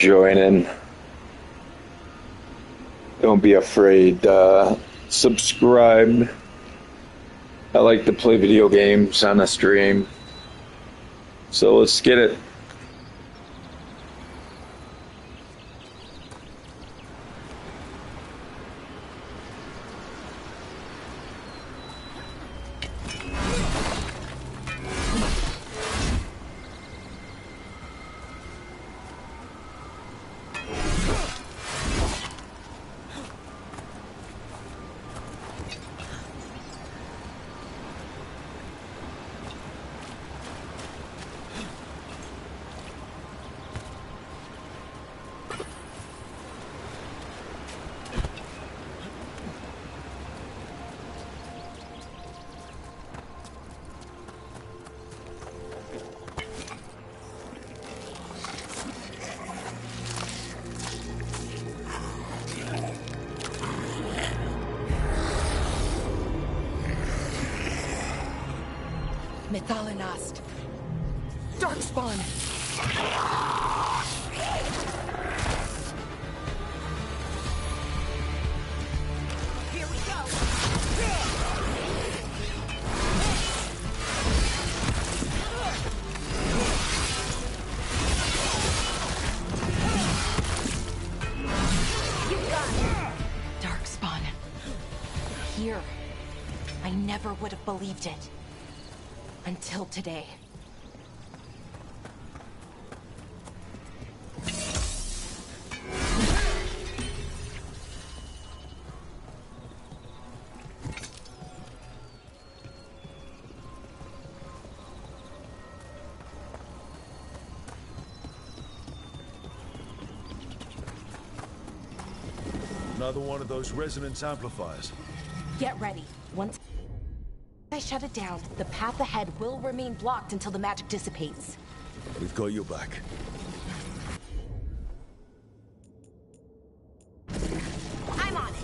Join in. Don't be afraid. Subscribe. I like to play video games on a stream. So let's get it. Methalinast. Darkspawn. Here we go. You got it. Darkspawn. Here. I never would have believed it. Until today. Another one of those resonance amplifiers. Get ready. Once I shut it down, the path ahead will remain blocked until the magic dissipates. We've got your back. I'm on it.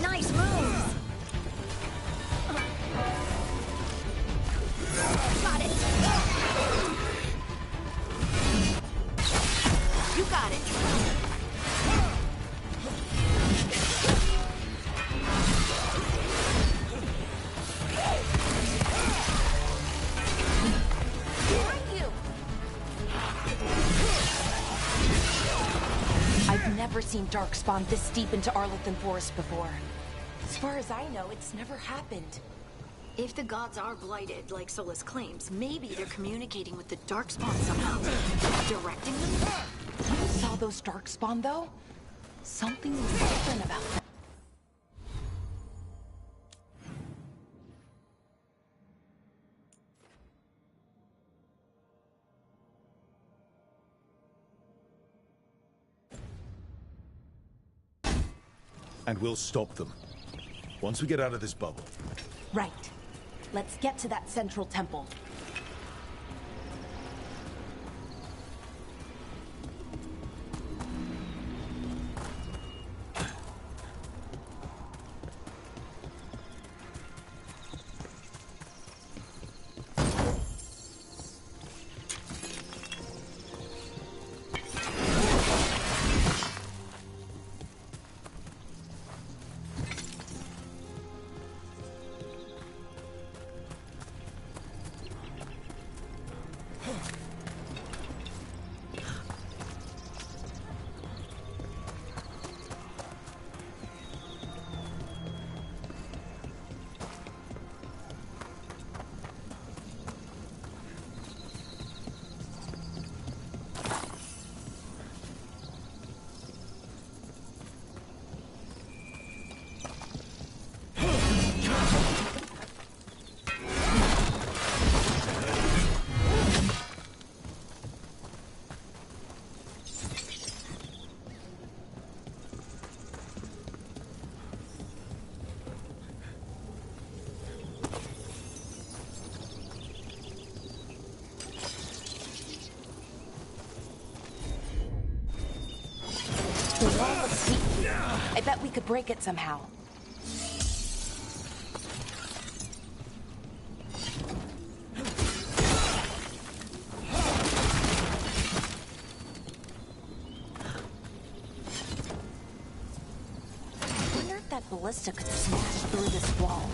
Nice moves. Got it. You got it. Behind you. I've never seen Darkspawn this deep into Arlington Forest before. As far as I know, it's never happened. If the gods are blighted, like Solus claims, maybe they're communicating with the Darkspawn somehow. Directing them? You saw those Darkspawn, though? Something was different about them. And we'll stop them. Once we get out of this bubble. Right. Let's get to that central temple. The wall looks weak. I bet we could break it somehow. I wonder if that ballista could smash through this wall.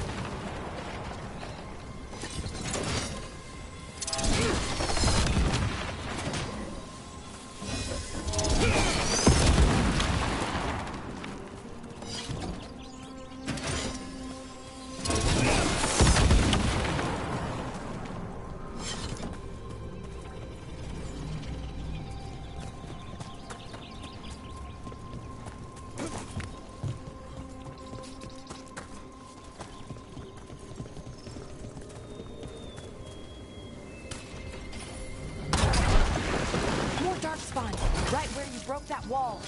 Right where you broke that wall.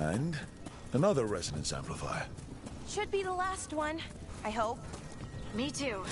And another resonance amplifier. Should be the last one, I hope. Me too.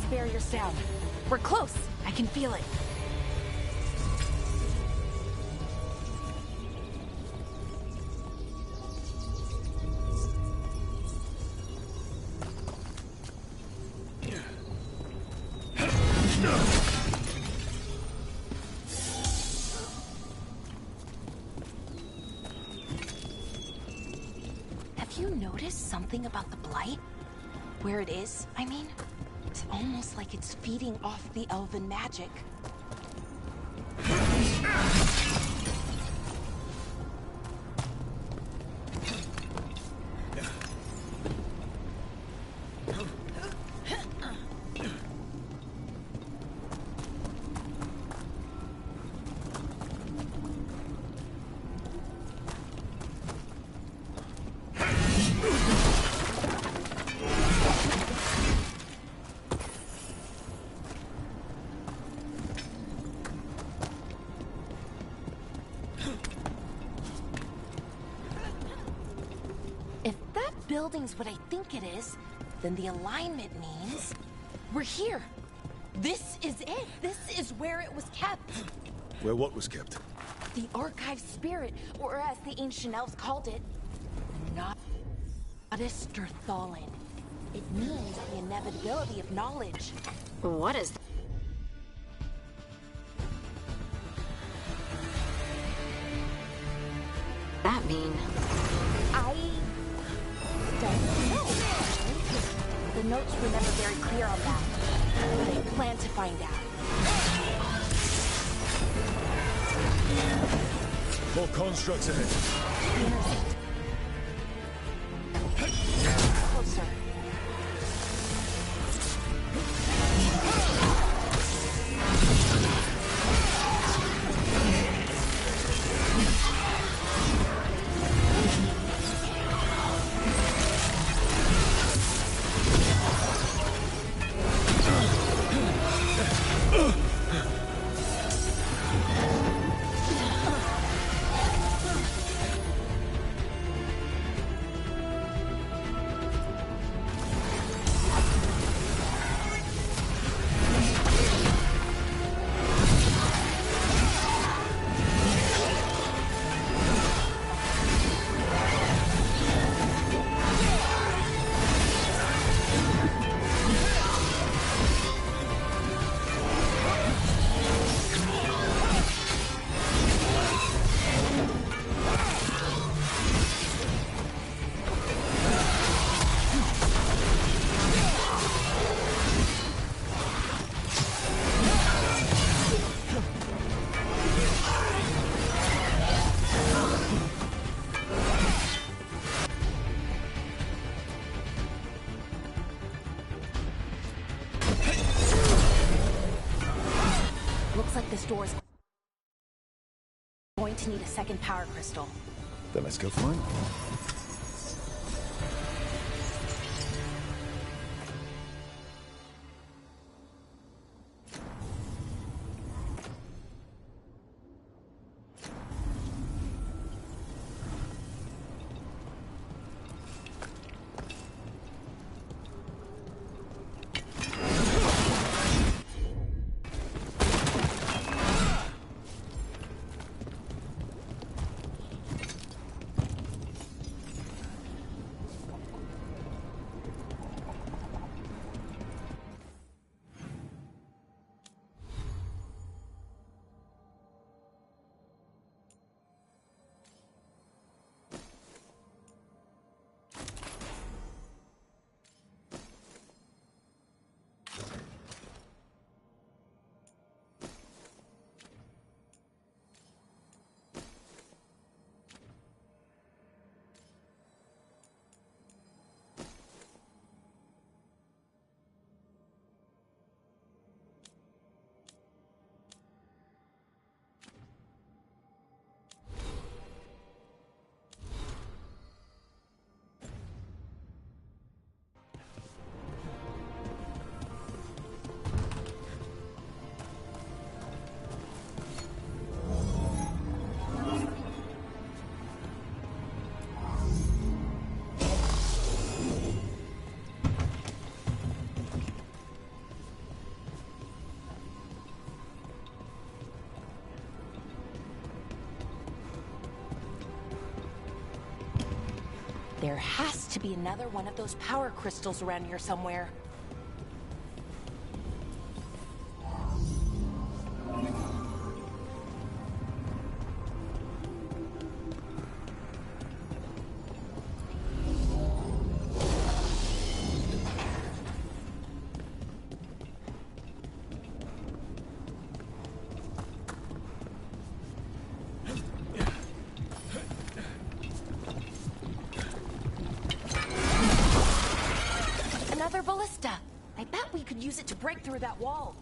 barrier's down. We're close. I can feel it. Have you noticed something about the blight? Where it is, I mean? It's almost like it's feeding off the elven magic. Building's what I think it is, then the alignment means we're here. This is it. This is where it was kept. Where what was kept? The archive spirit, or as the ancient elves called it, the Nodisterthallen. It means the inevitability of knowledge. What is that? mean? I don't know. The notes were never very clear on that. But I plan to find out. More constructs ahead. Closer. Looks like this door is going to need a second power crystal. Then let's go find them. There has to be another one of those power crystals around here somewhere. Another ballista. I bet we could use it to break through that wall.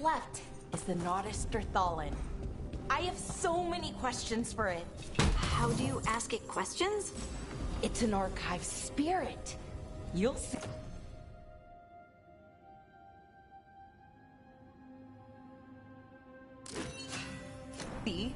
left is the Naughtisterthallen. I have so many questions for it. How do you ask it questions? It's an archive spirit. You'll see. See?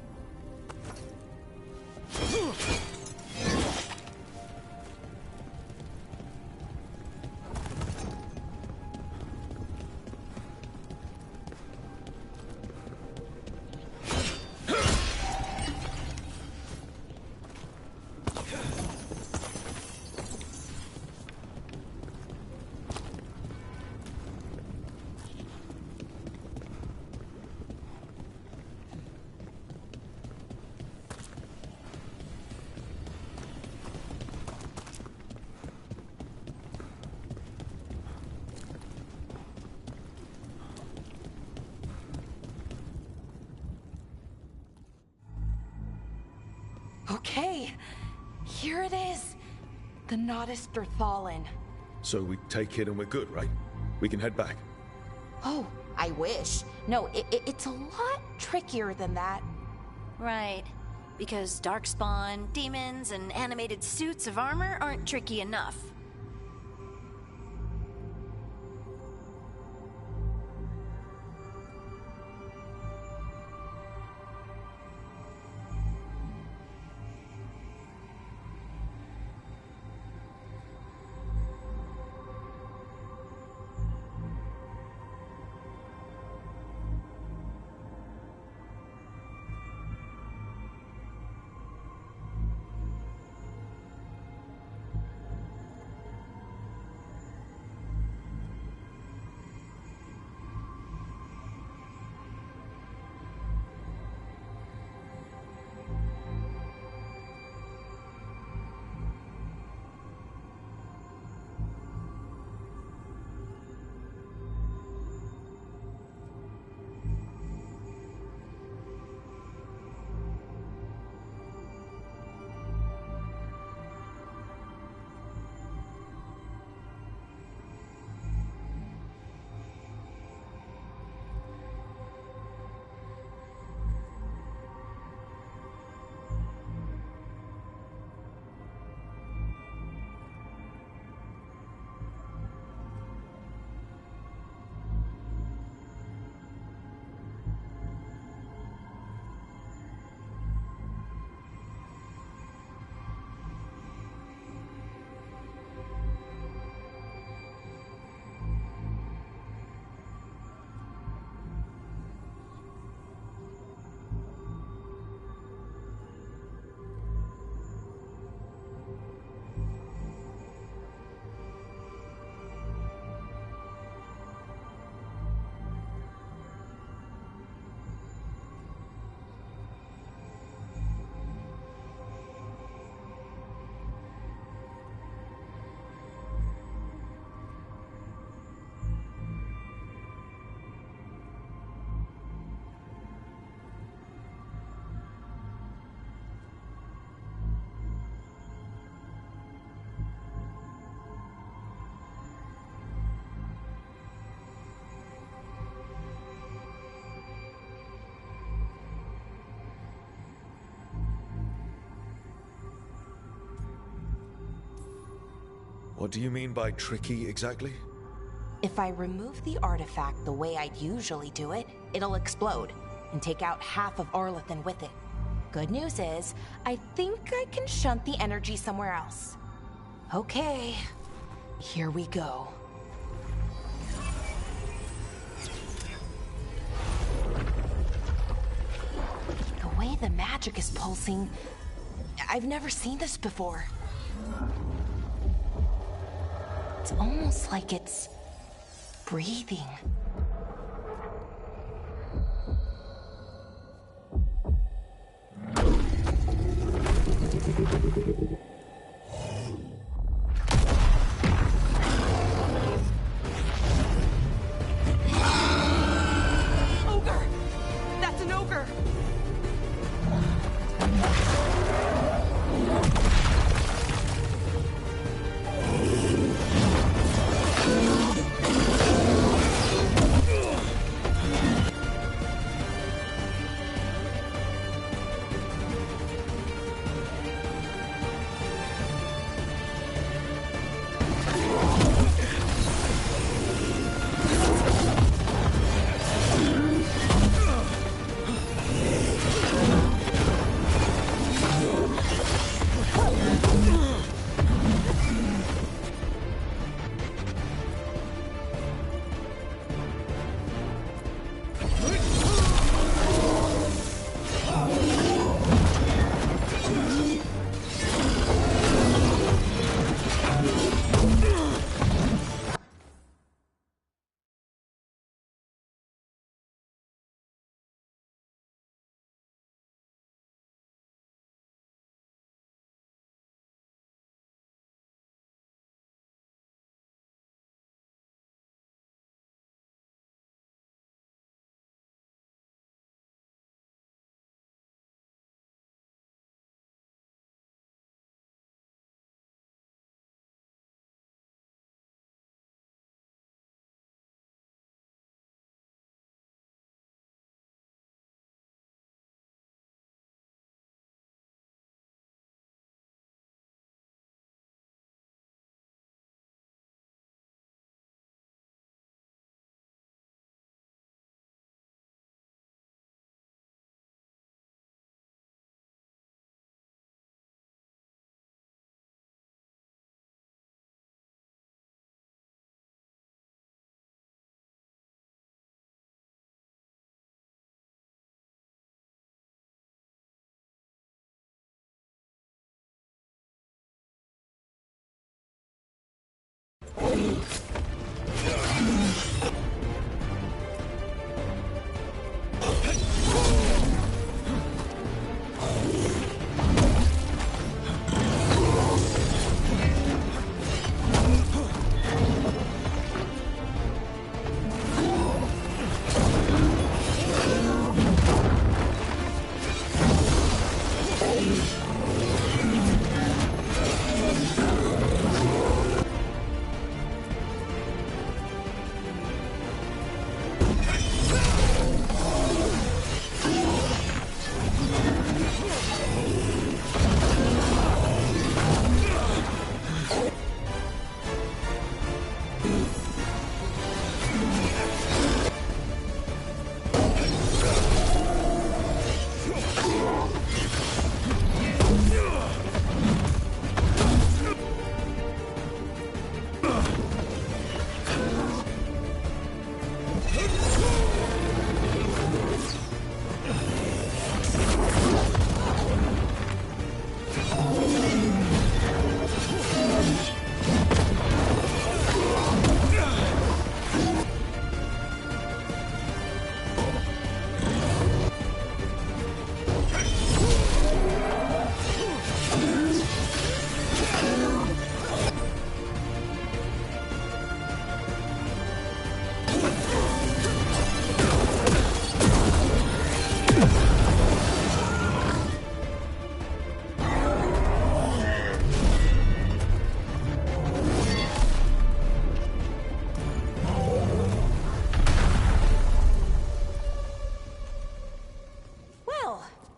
Okay, here it is. The Naughtisterthallen. So we take it and we're good, right? We can head back. Oh, I wish. No, it's a lot trickier than that. Right. Because darkspawn, demons, and animated suits of armor aren't tricky enough. What do you mean by tricky exactly? If I remove the artifact the way I'd usually do it, it'll explode and take out half of Arlathan with it. Good news is, I think I can shunt the energy somewhere else. Okay, here we go. The way the magic is pulsing, I've never seen this before. It's almost like it's breathing. Ogre! That's an ogre!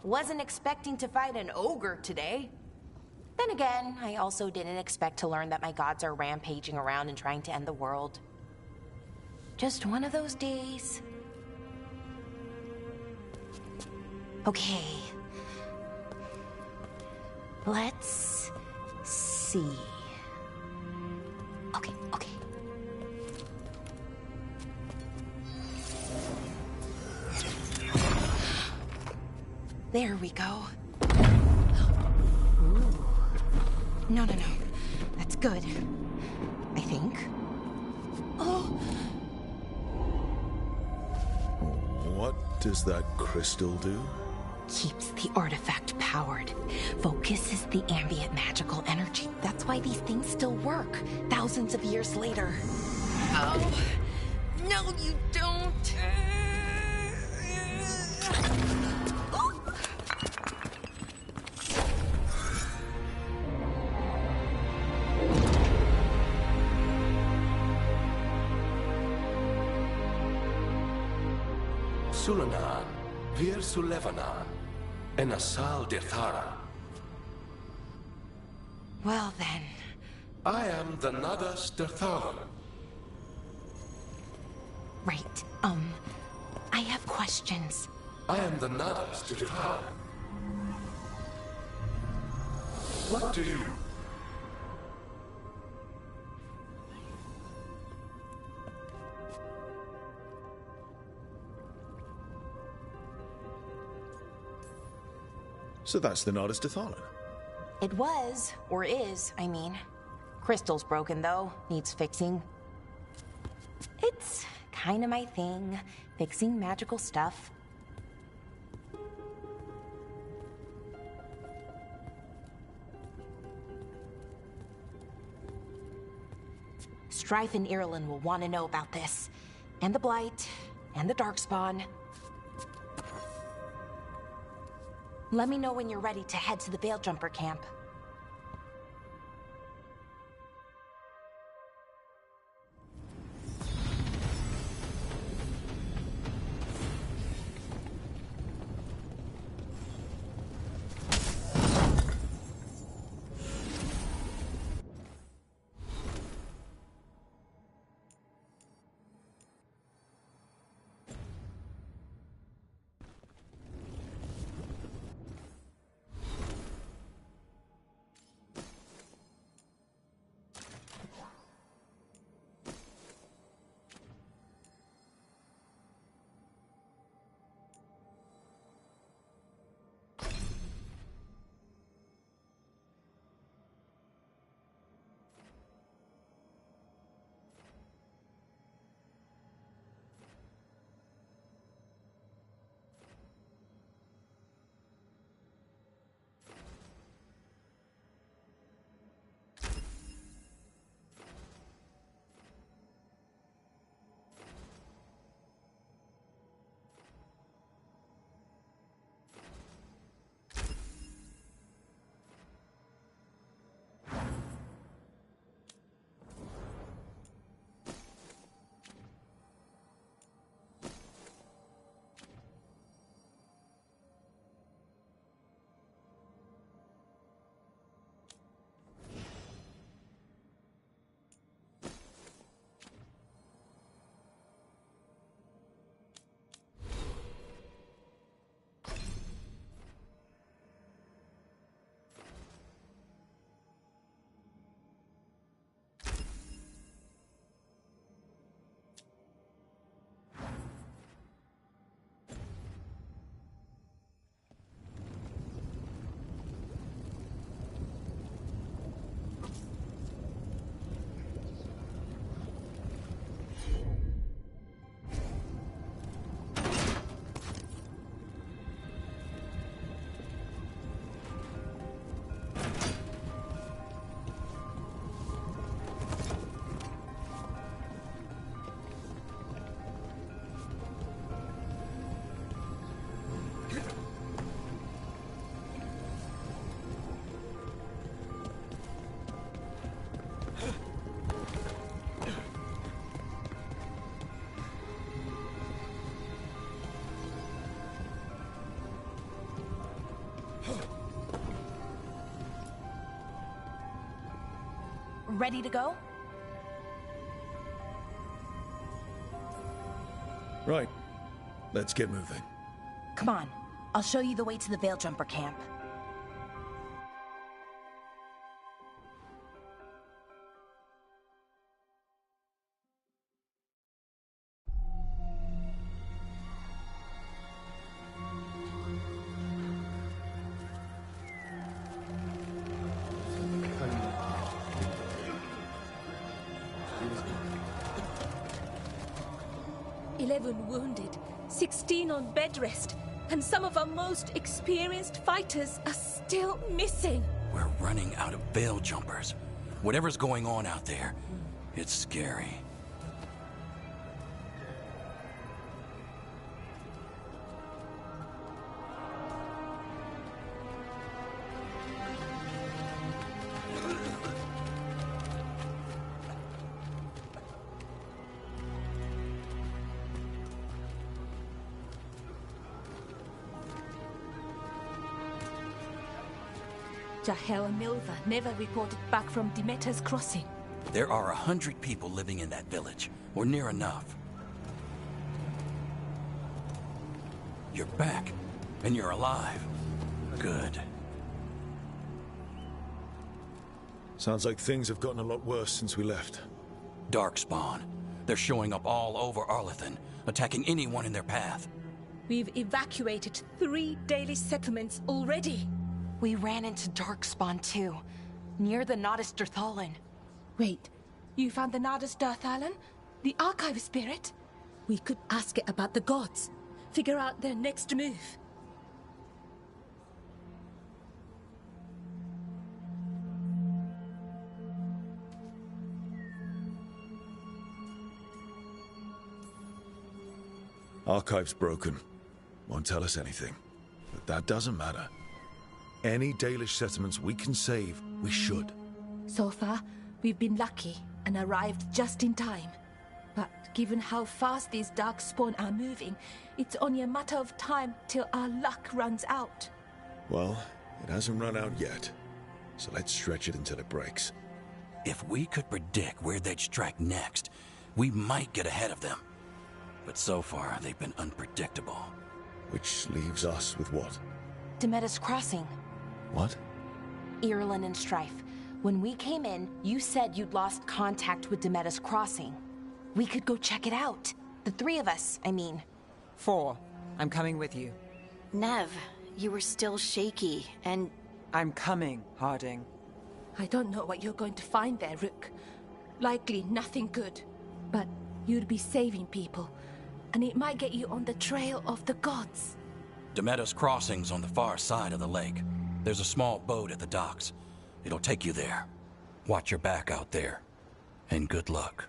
Wasn't expecting to fight an ogre today. Then again, I also didn't expect to learn that my gods are rampaging around and trying to end the world. Just one of those days. Okay. Let's see. Okay. There we go. Ooh. No. That's good. I think. Oh! What does that crystal do? Keeps the artifact powered. Focuses the ambient magical energy. That's why these things still work, thousands of years later. Oh. No, you don't. Sulanan, Vir Sulevanan, and Asal Dirthara. Well then. I am the Nadas Dirtharan. Right, I have questions. I am the Nadas Dirtharan. What do you... So that's the Nardis Dathalan. It was, or is, I mean. Crystal's broken though, needs fixing. It's kinda my thing, fixing magical stuff. Strife and Irulan will want to know about this. And the Blight, and the Darkspawn. Let me know when you're ready to head to the Veil-Jumper camp. Ready to go? Right. Let's get moving. Come on. I'll show you the way to the Veil Jumper camp. Wounded, 16 on bed rest, and some of our most experienced fighters are still missing. We're running out of Veil Jumpers. Whatever's going on out there, it's scary. Jahel and Milva never reported back from Demeter's crossing. There are 100 people living in that village, or near enough. You're back, and you're alive. Good. Sounds like things have gotten a lot worse since we left. Darkspawn. They're showing up all over Arlethan, attacking anyone in their path. We've evacuated 3 daily settlements already. We ran into Darkspawn too, near the Nodus Dirthalan. Wait, you found the Nodus Dirthalan? The Archive Spirit? We could ask it about the gods. Figure out their next move. Archive's broken. Won't tell us anything. But that doesn't matter. Any Dalish settlements we can save, we should. So far, we've been lucky and arrived just in time. But given how fast these Darkspawn are moving, it's only a matter of time till our luck runs out. Well, it hasn't run out yet. So let's stretch it until it breaks. If we could predict where they'd strike next, we might get ahead of them. But so far, they've been unpredictable. Which leaves us with what? Demeter's crossing. What? Irulan and Strife. When we came in, you said you'd lost contact with Demeter's crossing. We could go check it out. The 3 of us, I mean. 4. I'm coming with you. Nev, you were still shaky, and... I'm coming, Harding. I don't know what you're going to find there, Rook. Likely nothing good. But you'd be saving people, and it might get you on the trail of the gods. Demeter's crossing's on the far side of the lake. There's a small boat at the docks. It'll take you there. Watch your back out there. And good luck.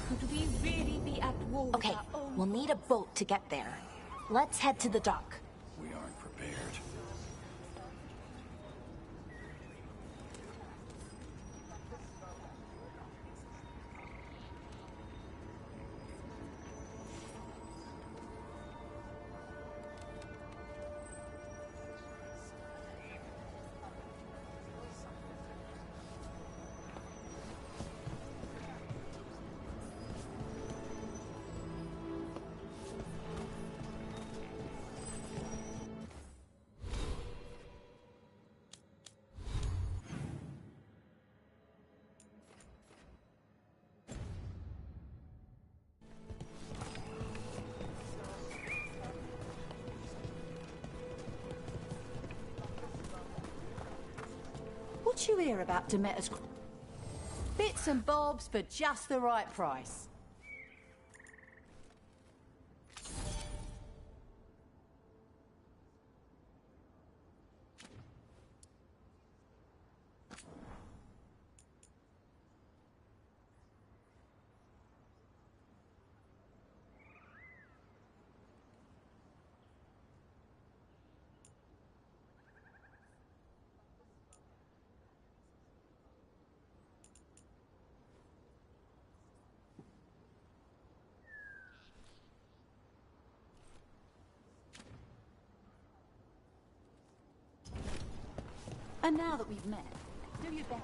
Could we really be at war with Okay, our own we'll need a boat to get there. Let's head to the dock. We aren't prepared. What you hear about Demeter's bits and bobs for just the right price? And now that we've met, do your best.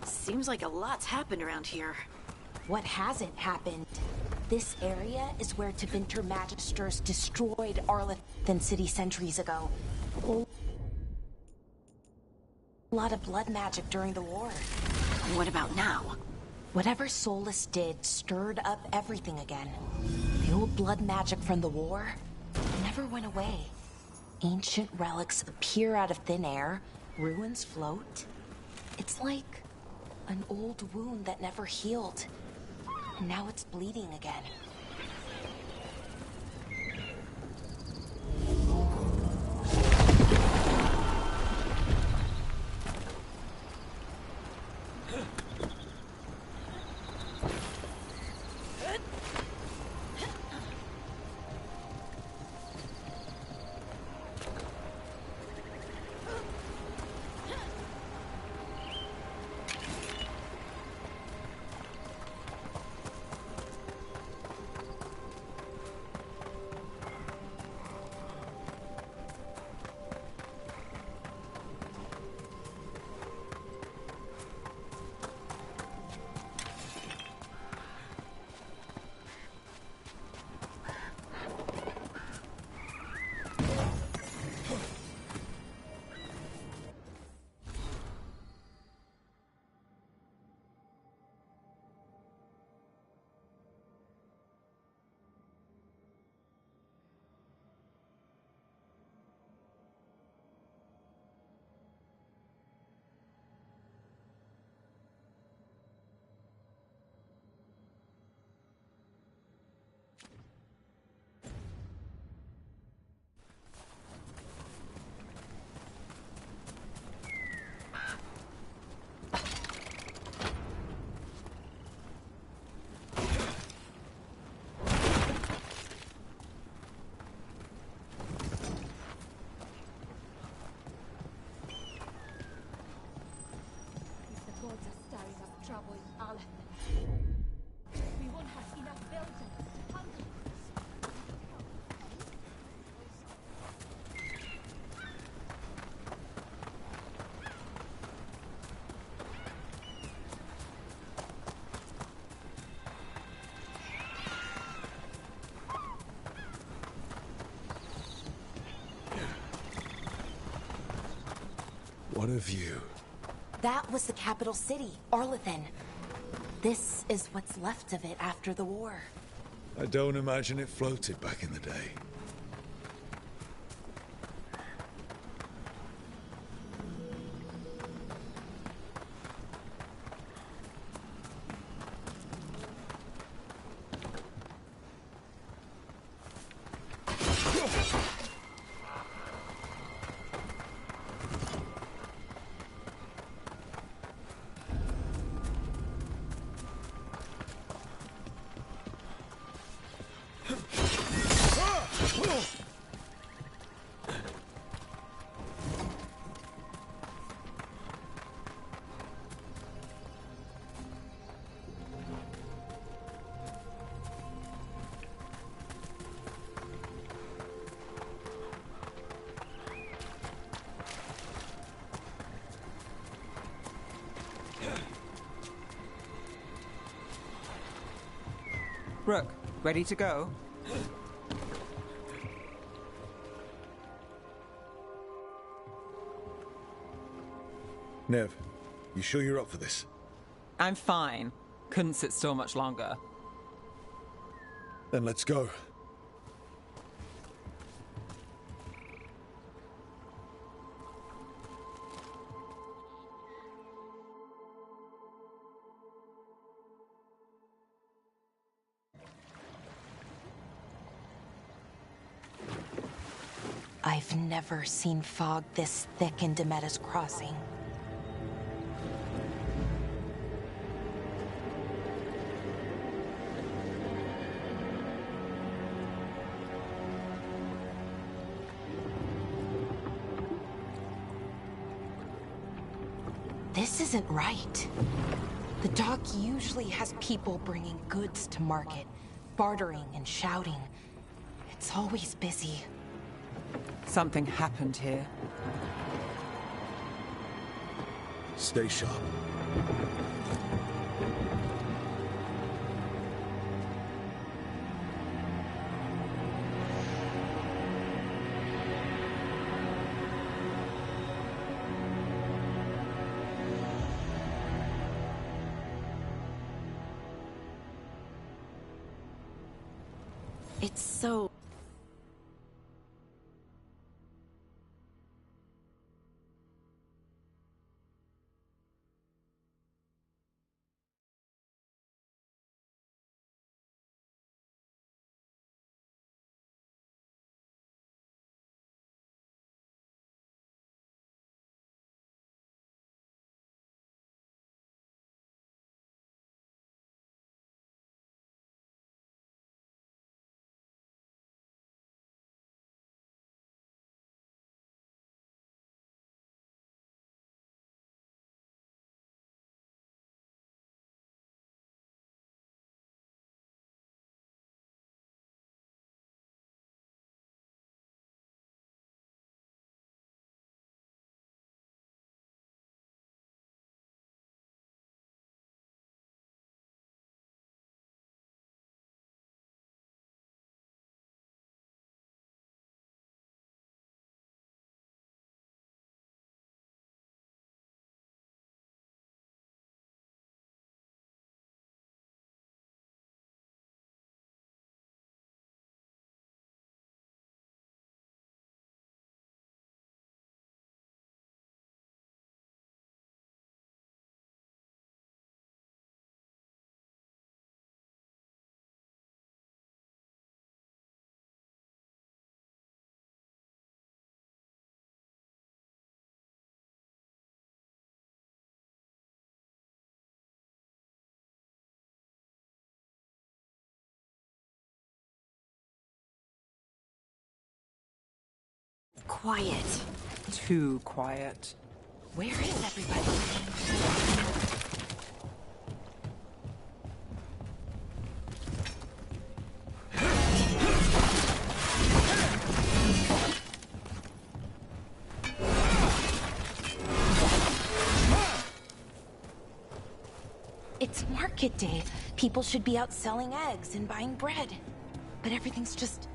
Seems like a lot's happened around here. What hasn't happened? This area is where Tevinter Magisters destroyed Arlethan City centuries ago. A lot of blood magic during the war. What about now? Whatever Solus did stirred up everything again. The old blood magic from the war never went away. Ancient relics appear out of thin air, ruins float. It's like an old wound that never healed, and now it's bleeding again. Trouble in Aleph. We won't have enough buildings to conquer. What a view. That was the capital city, Arlethan. This is what's left of it after the war. I don't imagine it floated back in the day. Rook, ready to go? Nev, you sure you're up for this? I'm fine. Couldn't sit still much longer. Then let's go. I've never seen fog this thick in Demeta's Crossing. This isn't right. The dock usually has people bringing goods to market, bartering and shouting. It's always busy. Something happened here. Stay sharp. It's so... quiet. Too quiet. Where is everybody? It's market day. People should be out selling eggs and buying bread. But everything's just...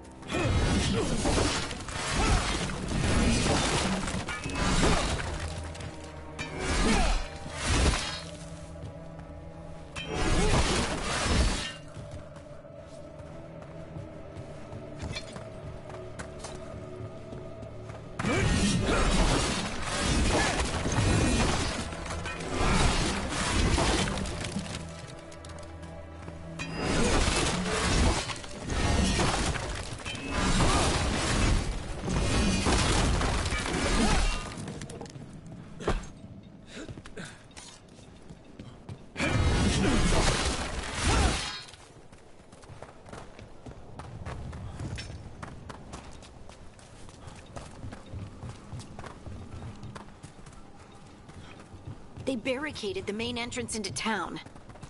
They barricaded the main entrance into town.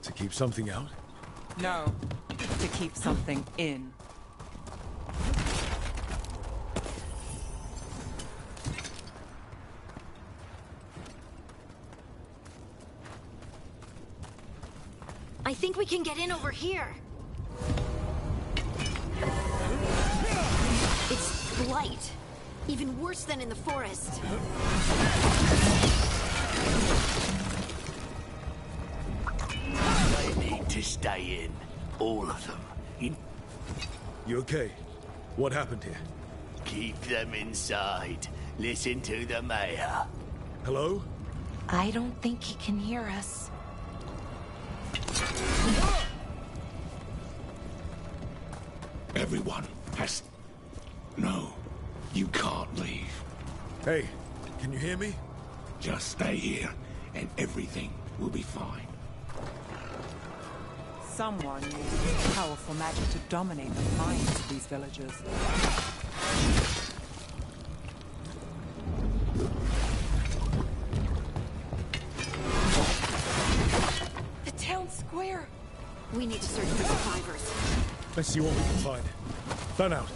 To keep something out? No, to keep something in. I think we can get in over here. It's blight. Even worse than in the forest. They need to stay in. All of them. You okay? What happened here? Keep them inside. Listen to the mayor. Hello? I don't think he can hear us. Everyone has... No, you can't leave. Hey, can you hear me? Just stay here, and everything will be fine. Someone used powerful magic to dominate the minds of these villagers. The town square! We need to search for survivors. Let's see what we can find. Fan out.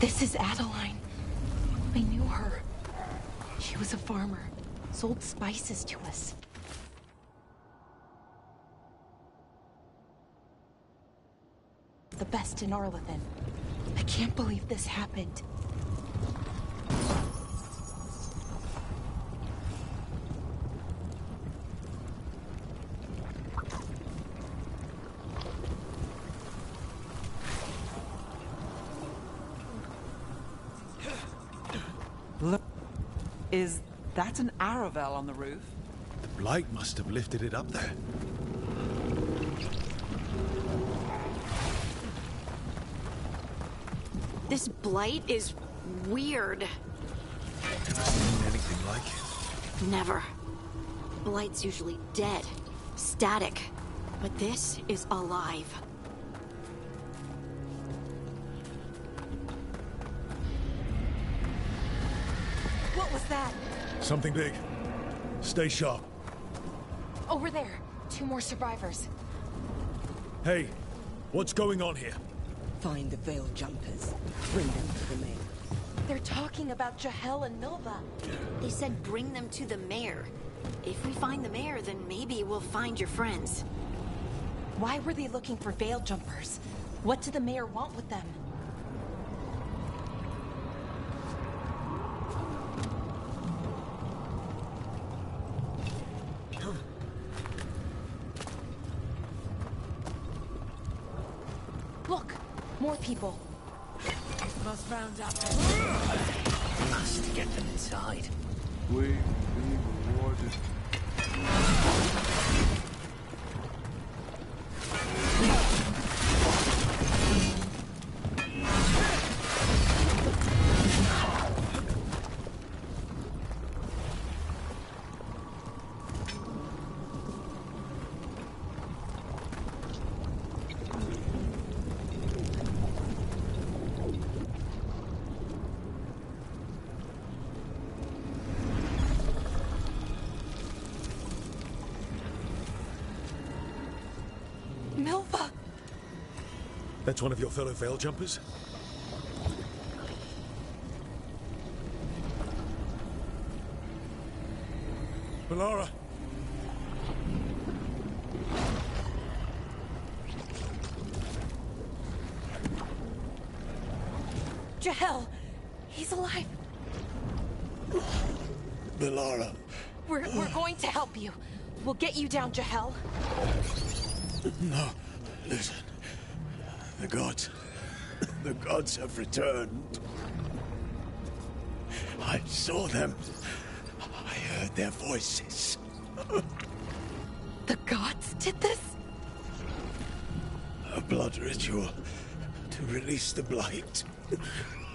This is Adeline. I knew her. She was a farmer. Sold spices to us. The best in Arlethan. I can't believe this happened. Look, is that an Aravel on the roof? The blight must have lifted it up there. This blight is weird. Never seen anything like it. Never. Blight's usually dead, static, but this is alive. What was that? Something big. Stay sharp. Over there. 2 more survivors. Hey, what's going on here? Find the veil jumpers. Bring them to the mayor. They're talking about Jahel and Milva. They said bring them to the mayor. If we find the mayor, then maybe we'll find your friends. Why were they looking for veil jumpers? What did the mayor want with them? Look, more people. Must round up. Must get them inside. We be rewarded. That's one of your fellow Veil Jumpers? Valara! Jahel! He's alive! Valara. We're going to help you. We'll get you down, Jahel. No, listen. The gods have returned. I saw them. I heard their voices. The gods did this? A blood ritual to release the blight.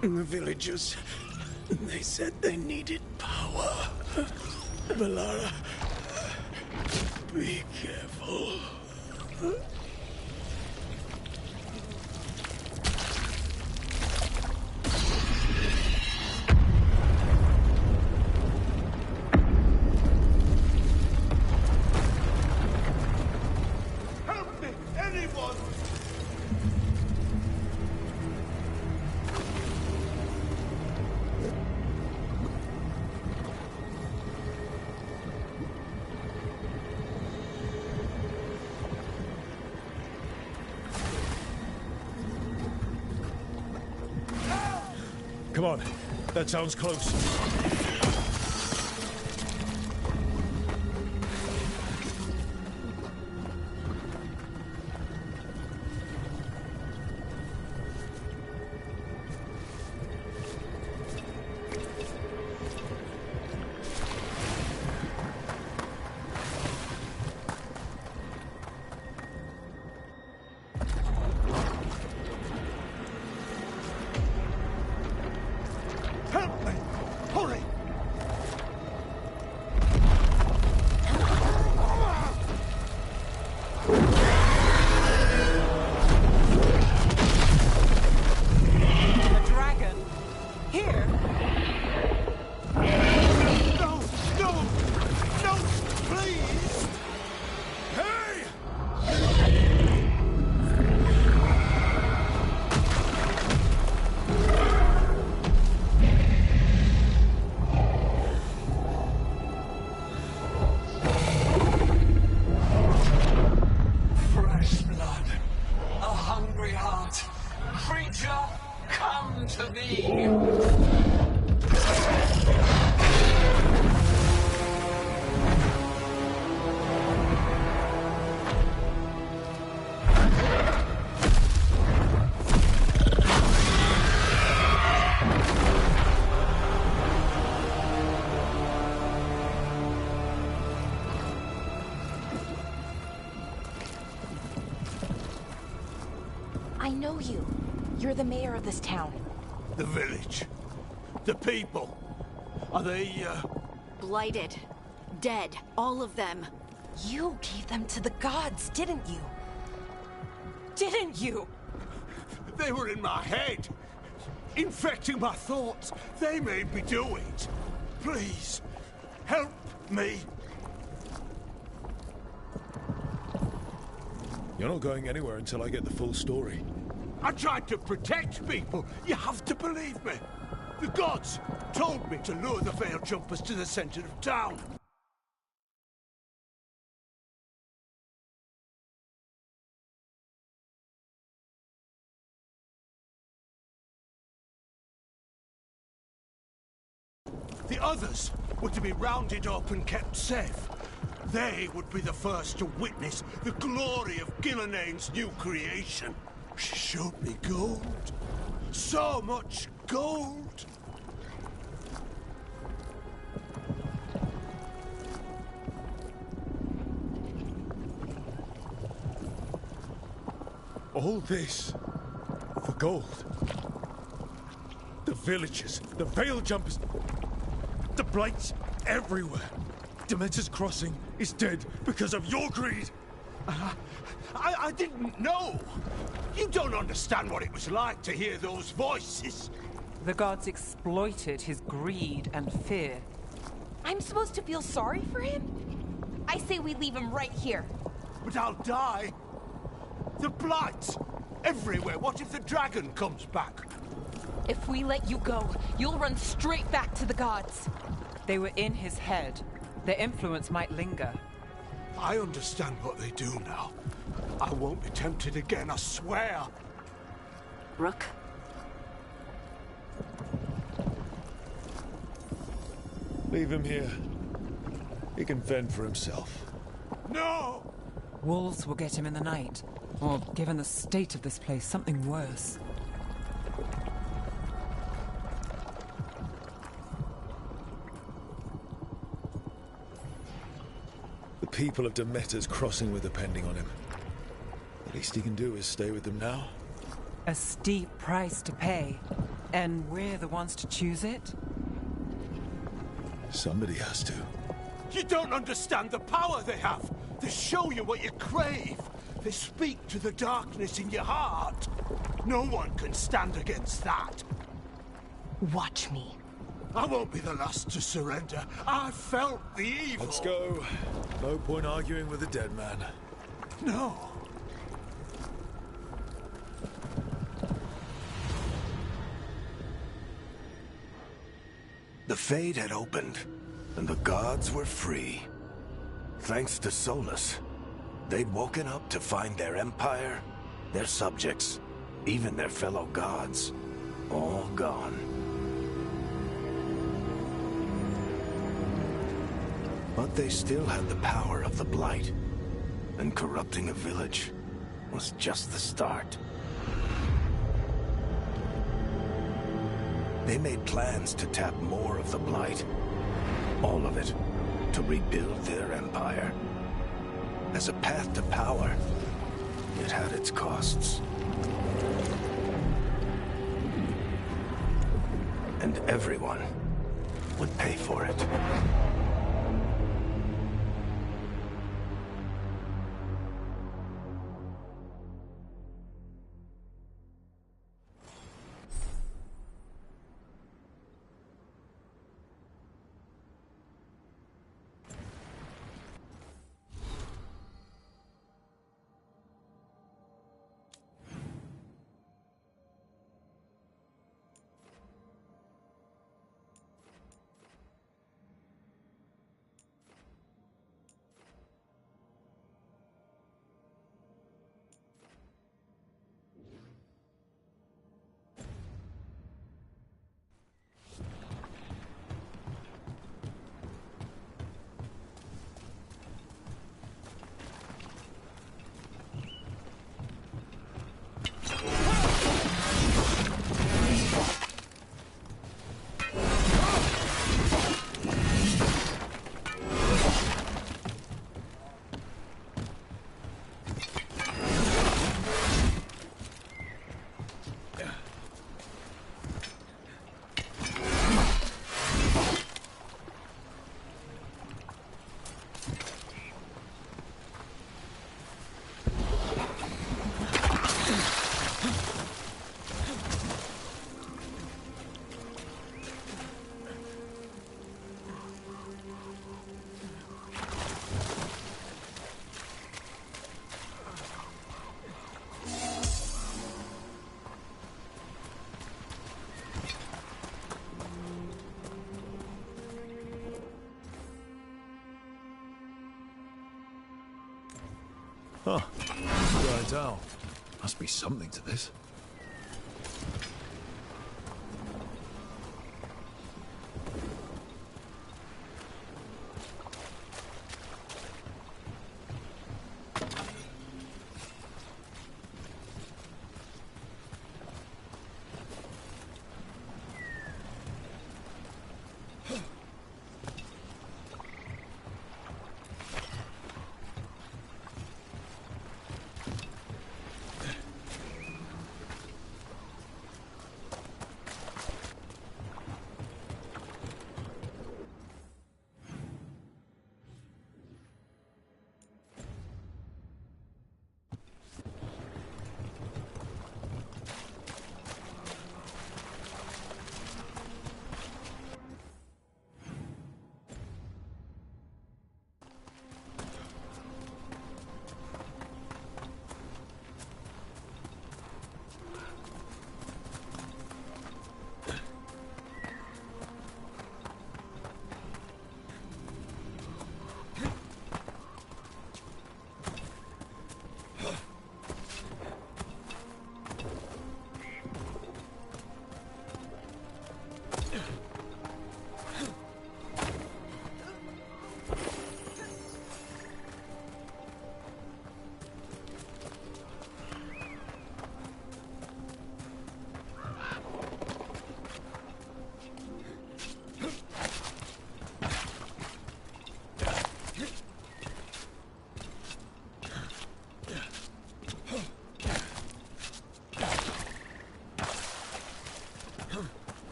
The villagers, they said they needed power. Valara, be careful. Help me! Anyone! Come on, that sounds close. Help me! Hurry! A dragon? Here? No! No! No! Please! Hey! Fresh blood, a hungry heart. Creature, come to me. I know you. You're the mayor of this town. The village. The people. Are they, Blighted. Dead. All of them. You gave them to the gods, didn't you? Didn't you? They were in my head. Infecting my thoughts. They made me do it. Please, help me. You're not going anywhere until I get the full story. I tried to protect people. You have to believe me. The gods told me to lure the Veil Jumpers to the center of town. The others were to be rounded up and kept safe. They would be the first to witness the glory of Gillenane's new creation. She showed me gold. So much gold. All this for gold. The villagers, the Veil Jumpers, the blights everywhere. Dementor's Crossing is dead because of your greed. I didn't know. You don't understand what it was like to hear those voices. The gods exploited his greed and fear. I'm supposed to feel sorry for him? I say we leave him right here. But I'll die. The blight. everywhere. What if the dragon comes back? If we let you go, you'll run straight back to the gods. They were in his head. Their influence might linger. I understand what they do now. I won't be tempted again, I swear. Rook? Leave him here. He can fend for himself. No! Wolves will get him in the night. Or, given the state of this place, something worse. The people of Demeter's Crossing were depending on him. The least he can do is stay with them now. A steep price to pay. And we're the ones to choose it? Somebody has to. You don't understand the power they have. They show you what you crave. They speak to the darkness in your heart. No one can stand against that. Watch me. I won't be the last to surrender. I felt the evil. Let's go. No point arguing with a dead man. No. The Fade had opened, and the gods were free. Thanks to Solus, they'd woken up to find their empire, their subjects, even their fellow gods, all gone. But they still had the power of the Blight, and corrupting a village was just the start. They made plans to tap more of the Blight, all of it, to rebuild their empire. As a path to power, it had its costs. And everyone would pay for it. Huh. Right down. Must be something to this.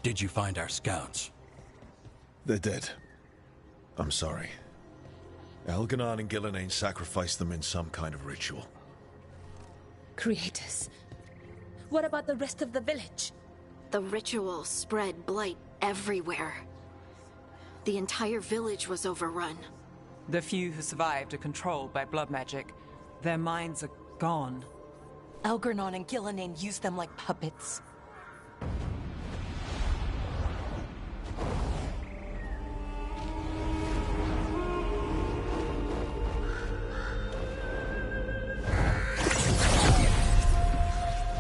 Did you find our scouts? They're dead. I'm sorry. Elganon and Gillenane sacrificed them in some kind of ritual. Creators. What about the rest of the village? The ritual spread blight everywhere. The entire village was overrun. The few who survived are controlled by blood magic. Their minds are gone. Elganon and Gillenane used them like puppets.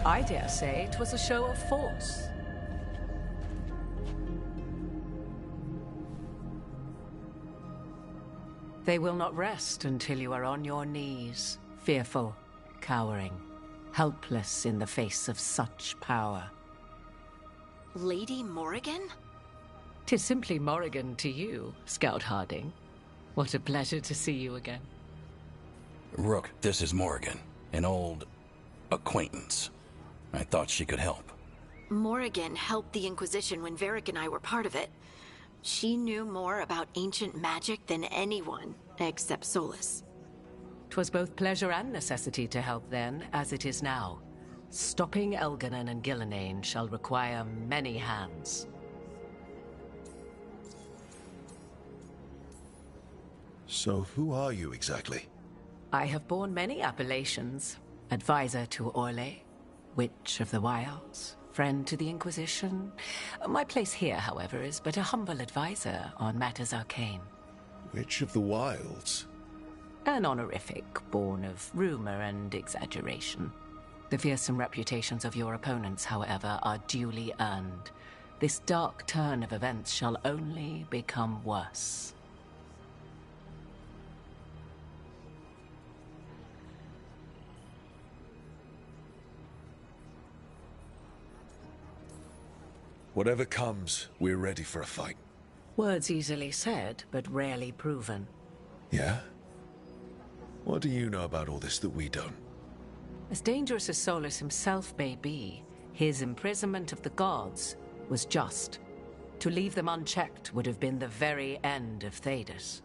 I dare say it was a show of force. They will not rest until you are on your knees, fearful, cowering, helpless in the face of such power. Lady Morrigan? 'Tis simply Morrigan to you, Scout Harding. What a pleasure to see you again. Rook, this is Morrigan, an old acquaintance. I thought she could help. Morrigan helped the Inquisition when Varric and I were part of it. She knew more about ancient magic than anyone, except Solus. 'Twas both pleasure and necessity to help then, as it is now. Stopping Elganon and Gillenane shall require many hands. So who are you exactly? I have borne many appellations. Advisor to Orle, Witch of the Wilds, friend to the Inquisition. My place here, however, is but a humble advisor on matters arcane. Witch of the Wilds? An honorific born of rumor and exaggeration. The fearsome reputations of your opponents, however, are duly earned. This dark turn of events shall only become worse. Whatever comes, we're ready for a fight. Words easily said, but rarely proven. Yeah? What do you know about all this that we don't? As dangerous as Solus himself may be, his imprisonment of the gods was just. To leave them unchecked would have been the very end of Thedas.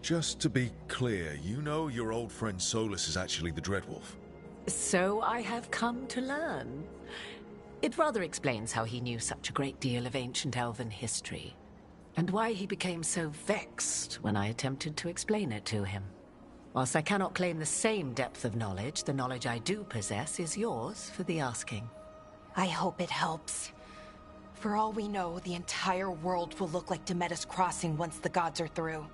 Just to be clear, you know your old friend Solus is actually the Dreadwolf? So I have come to learn. It rather explains how he knew such a great deal of ancient elven history, and why he became so vexed when I attempted to explain it to him. Whilst I cannot claim the same depth of knowledge, the knowledge I do possess is yours for the asking. I hope it helps. For all we know, the entire world will look like Demetus Crossing once the gods are through.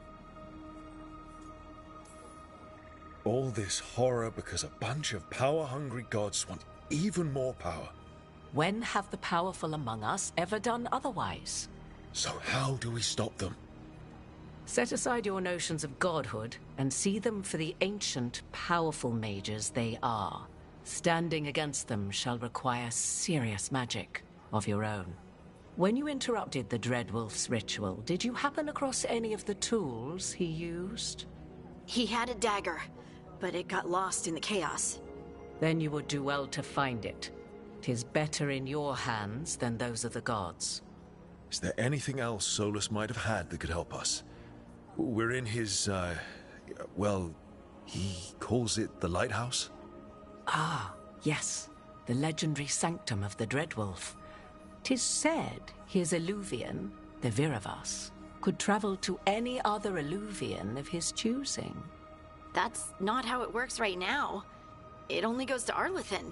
All this horror because a bunch of power-hungry gods want even more power. When have the powerful among us ever done otherwise? So how do we stop them? Set aside your notions of godhood and see them for the ancient, powerful mages they are. Standing against them shall require serious magic of your own. When you interrupted the Dreadwolf's ritual, did you happen across any of the tools he used? He had a dagger, but it got lost in the chaos. Then you would do well to find it. 'Tis better in your hands than those of the gods. Is there anything else Solus might have had that could help us? We're in his, well, he calls it the Lighthouse? Ah, yes. The legendary sanctum of the Dreadwolf. 'Tis said his Illuvian, the Viravas, could travel to any other Illuvian of his choosing. That's not how it works right now. It only goes to Arlethan.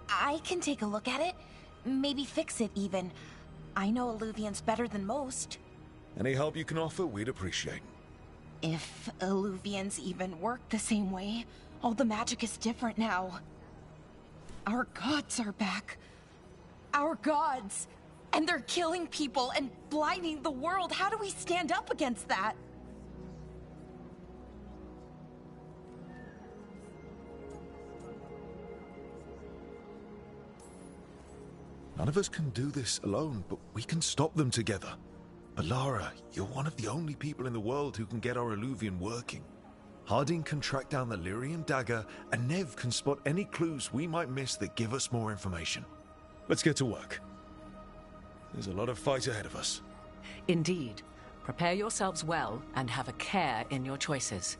I can take a look at it. Maybe fix it, even. I know Illuvians better than most. Any help you can offer, we'd appreciate. If Illuvians even work the same way, all the magic is different now. Our gods are back. Our gods! And they're killing people and blinding the world. How do we stand up against that? None of us can do this alone, but we can stop them together. Alara, you're one of the only people in the world who can get our Illuvian working. Harding can track down the Lyrium dagger, and Nev can spot any clues we might miss that give us more information. Let's get to work. There's a lot of fight ahead of us. Indeed. Prepare yourselves well and have a care in your choices.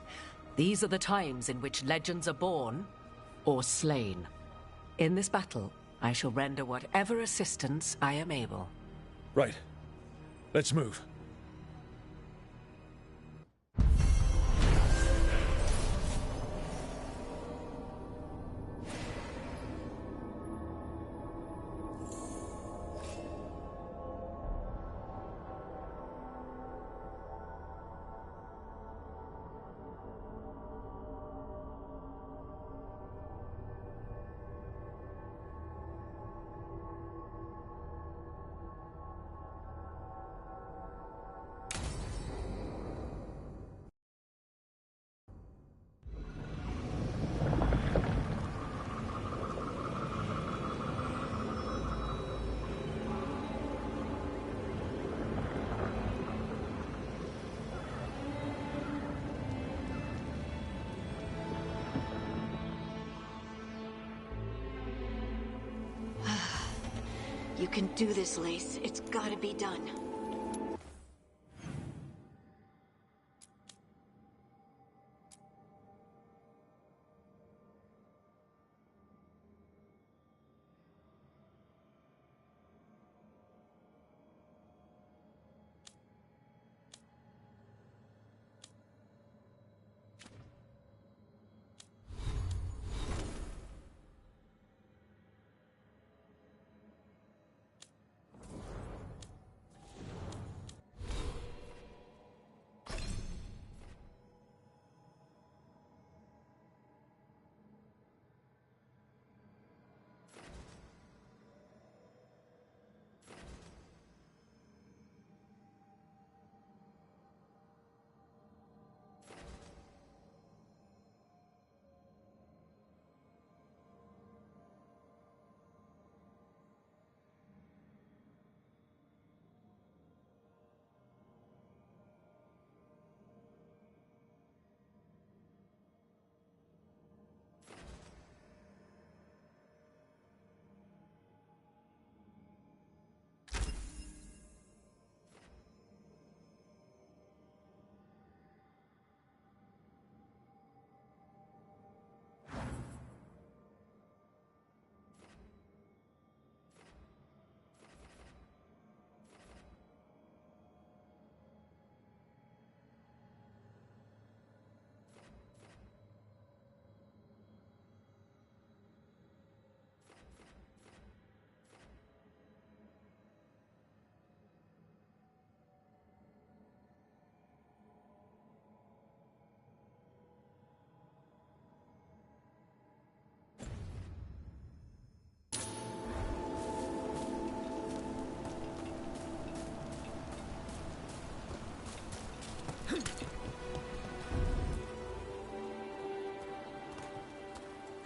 These are the times in which legends are born or slain. In this battle, I shall render whatever assistance I am able. Right. Let's move. You can do this, Lace. It's gotta be done.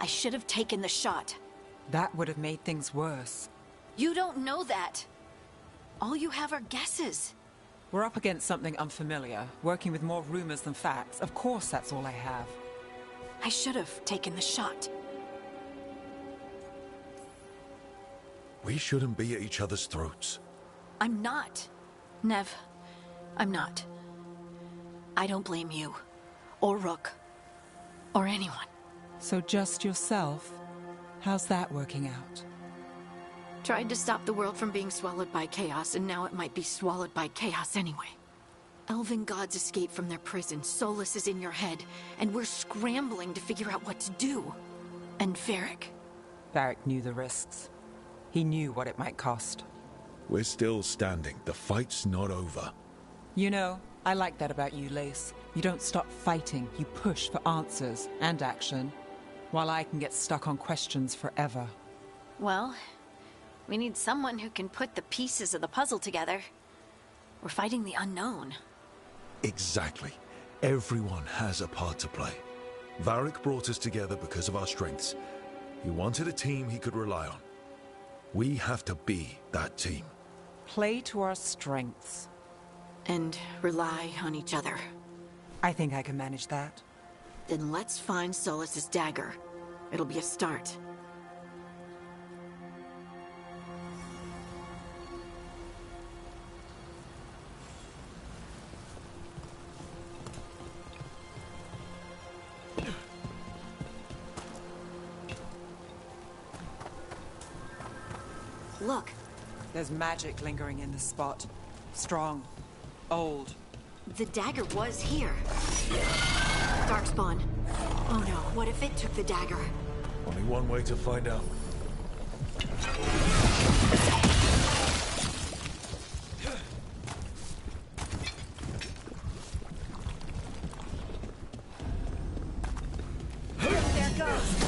I should have taken the shot. That would have made things worse. You don't know that. All you have are guesses. We're up against something unfamiliar, working with more rumors than facts. Of course that's all I have. I should have taken the shot. We shouldn't be at each other's throats. I'm not. Nev, I'm not. I don't blame you, or Rook, or anyone. So just yourself? How's that working out? Tried to stop the world from being swallowed by chaos, and now it might be swallowed by chaos anyway. Elven gods escaped from their prison, Solus is in your head, and we're scrambling to figure out what to do. And Varric, Varric knew the risks. He knew what it might cost. We're still standing. The fight's not over. You know, I like that about you, Lace. You don't stop fighting. You push for answers and action, while I can get stuck on questions forever. Well, we need someone who can put the pieces of the puzzle together. We're fighting the unknown. Exactly. Everyone has a part to play. Varric brought us together because of our strengths. He wanted a team he could rely on. We have to be that team. Play to our strengths. And rely on each other. I think I can manage that. Then let's find Solus's dagger. It'll be a start. Look. There's magic lingering in this spot. Strong. Old. The dagger was here. Darkspawn. Oh no, what if it took the dagger? Only one way to find out. There it goes.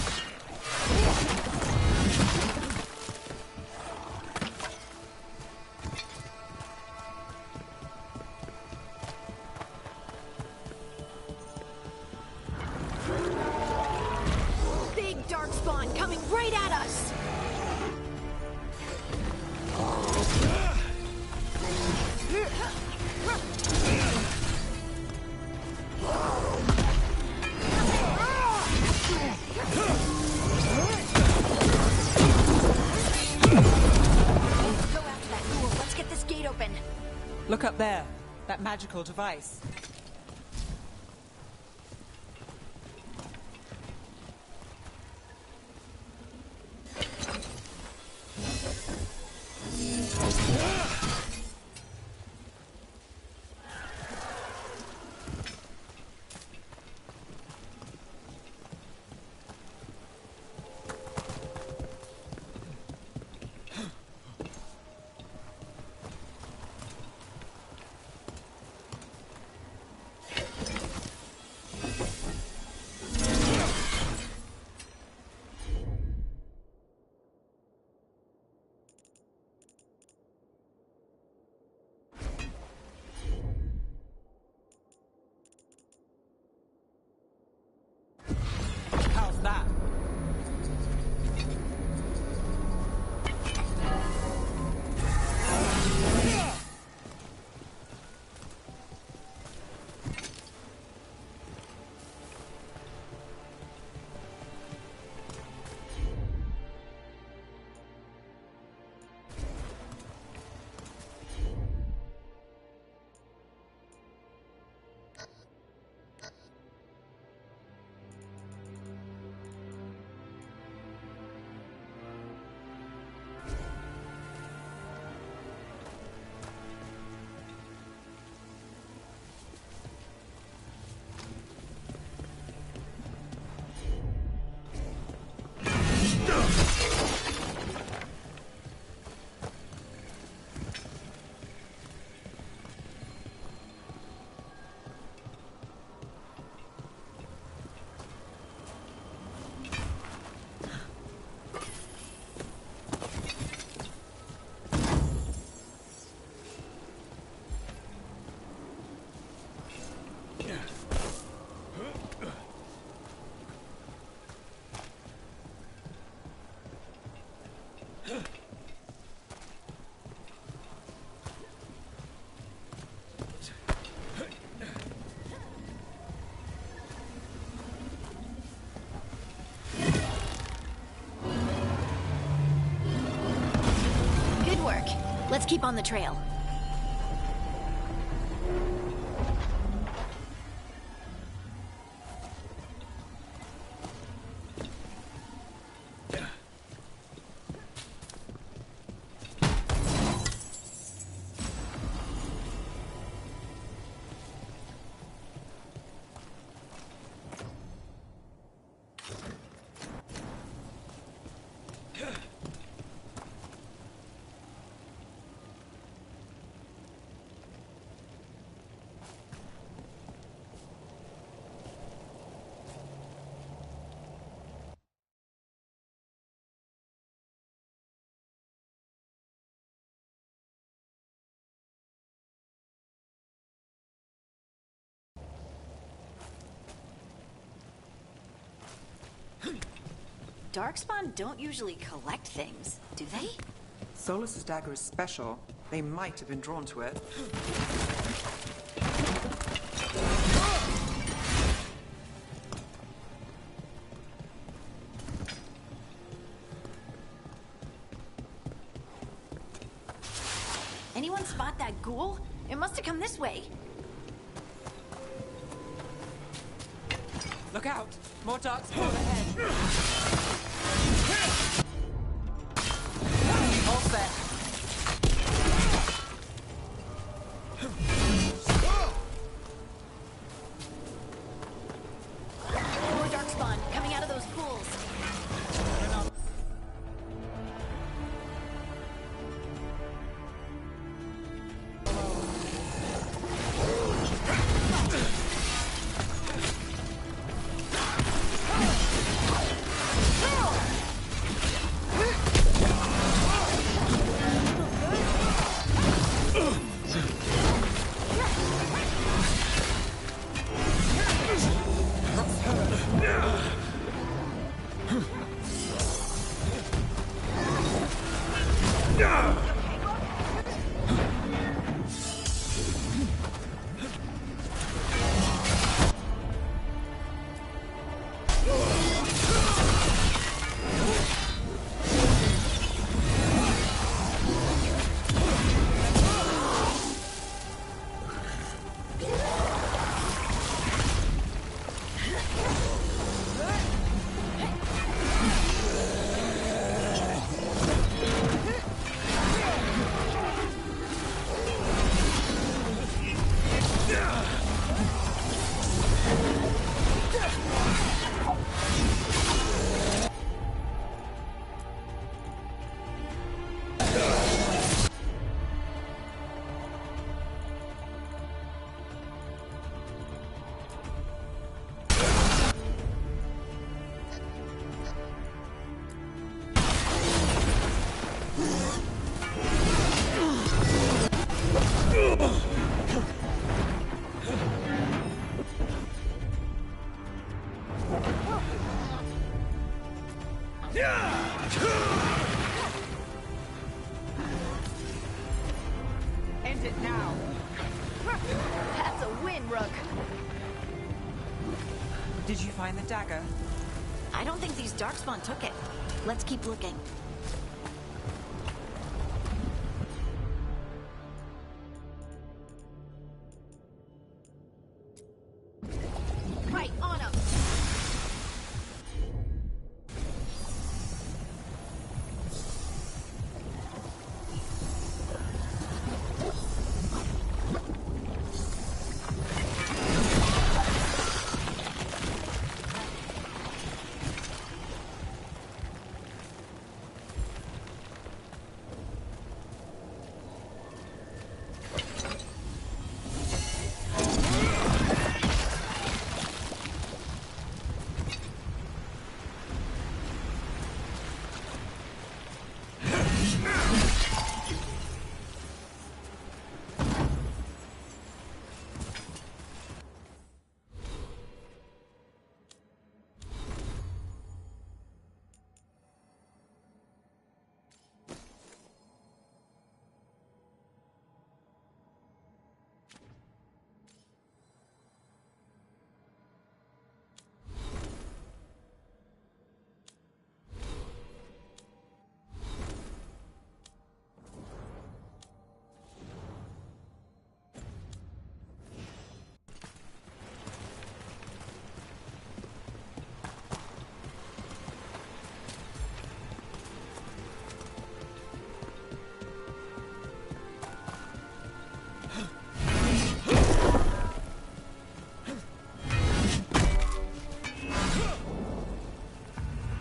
Coming right at us! Go after that ghoul. Let's get this gate open. Look up there. That magical device. How's that? Good work. Let's keep on the trail. Darkspawn don't usually collect things, do they? Solus's dagger is special. They might have been drawn to it. Anyone spot that ghoul? It must have come this way. Look out! More darkspawn ahead. All set. More darkspawn coming out of those pools. End it now. That's a win, Rook. Did you find the dagger? I don't think these Darkspawn took it. Let's keep looking. Right, on 'em.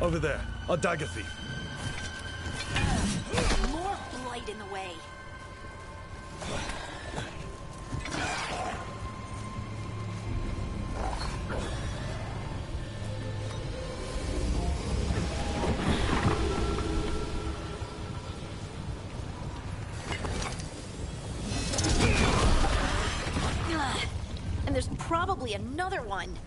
Over there, a dagger thief. More blight in the way. And there's probably another one.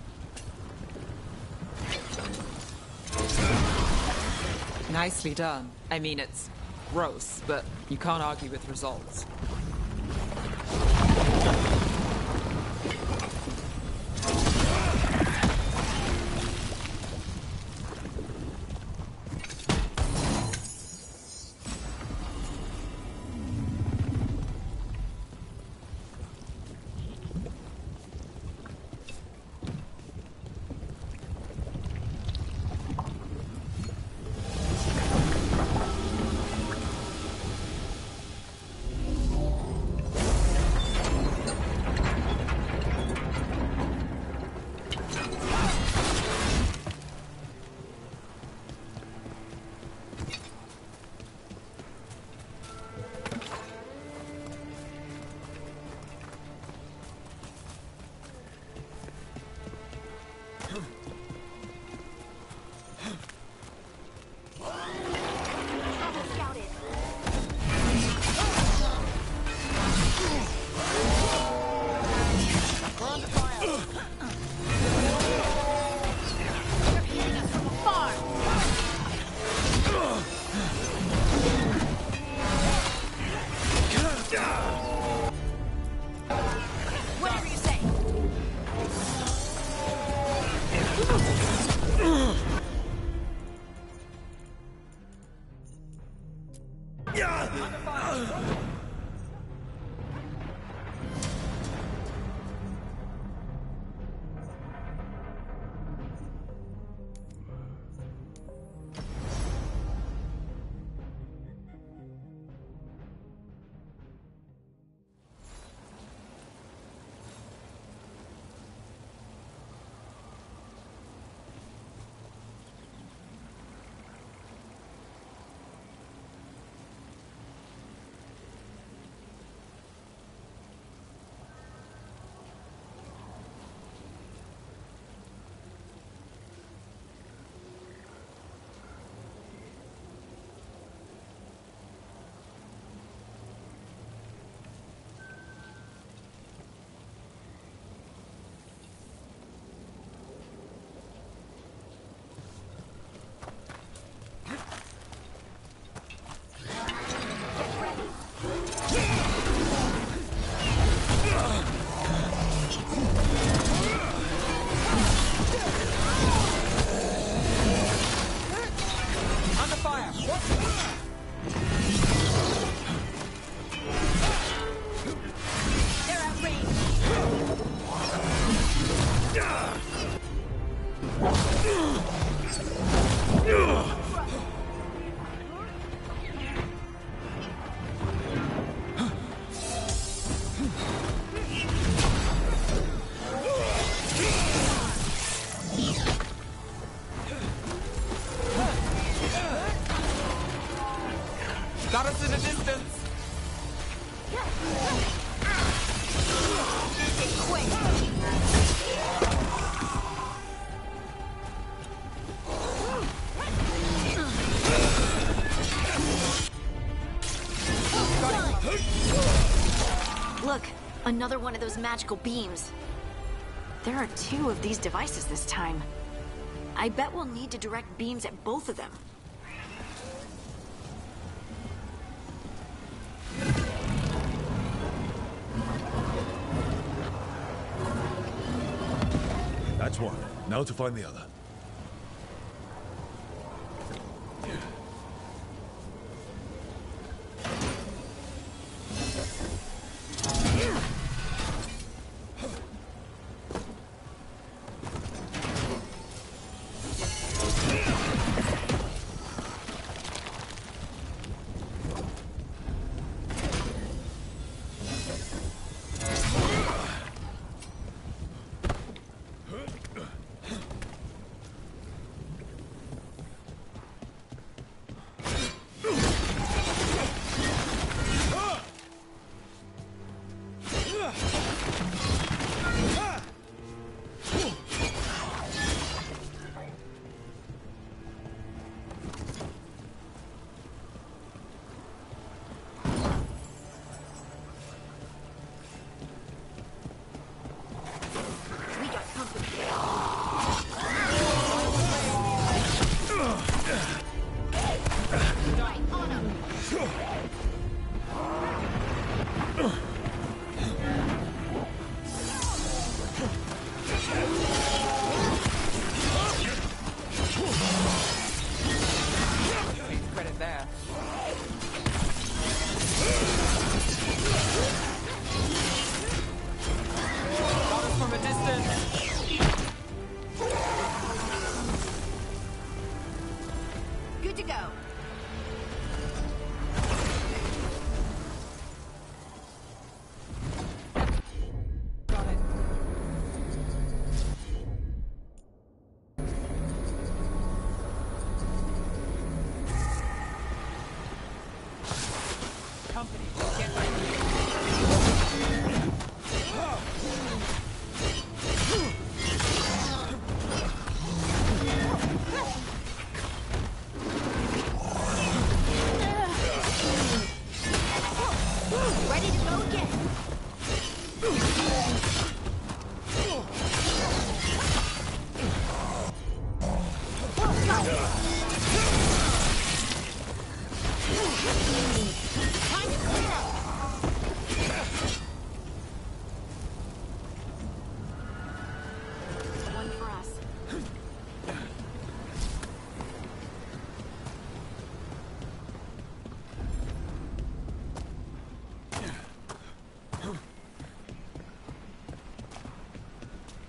Nicely done. I mean, it's gross, but you can't argue with results. Got us in the distance. Look, another one of those magical beams. There are 2 of these devices this time. I bet we'll need to direct beams at both of them. That's one. Now to find the other. to go.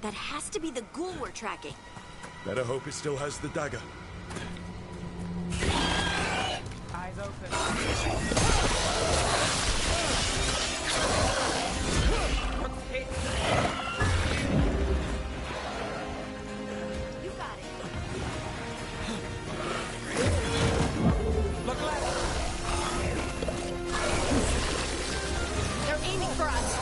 That has to be the ghoul we're tracking. Better hope it still has the dagger. Eyes open. You got it. Look left. They're aiming for us.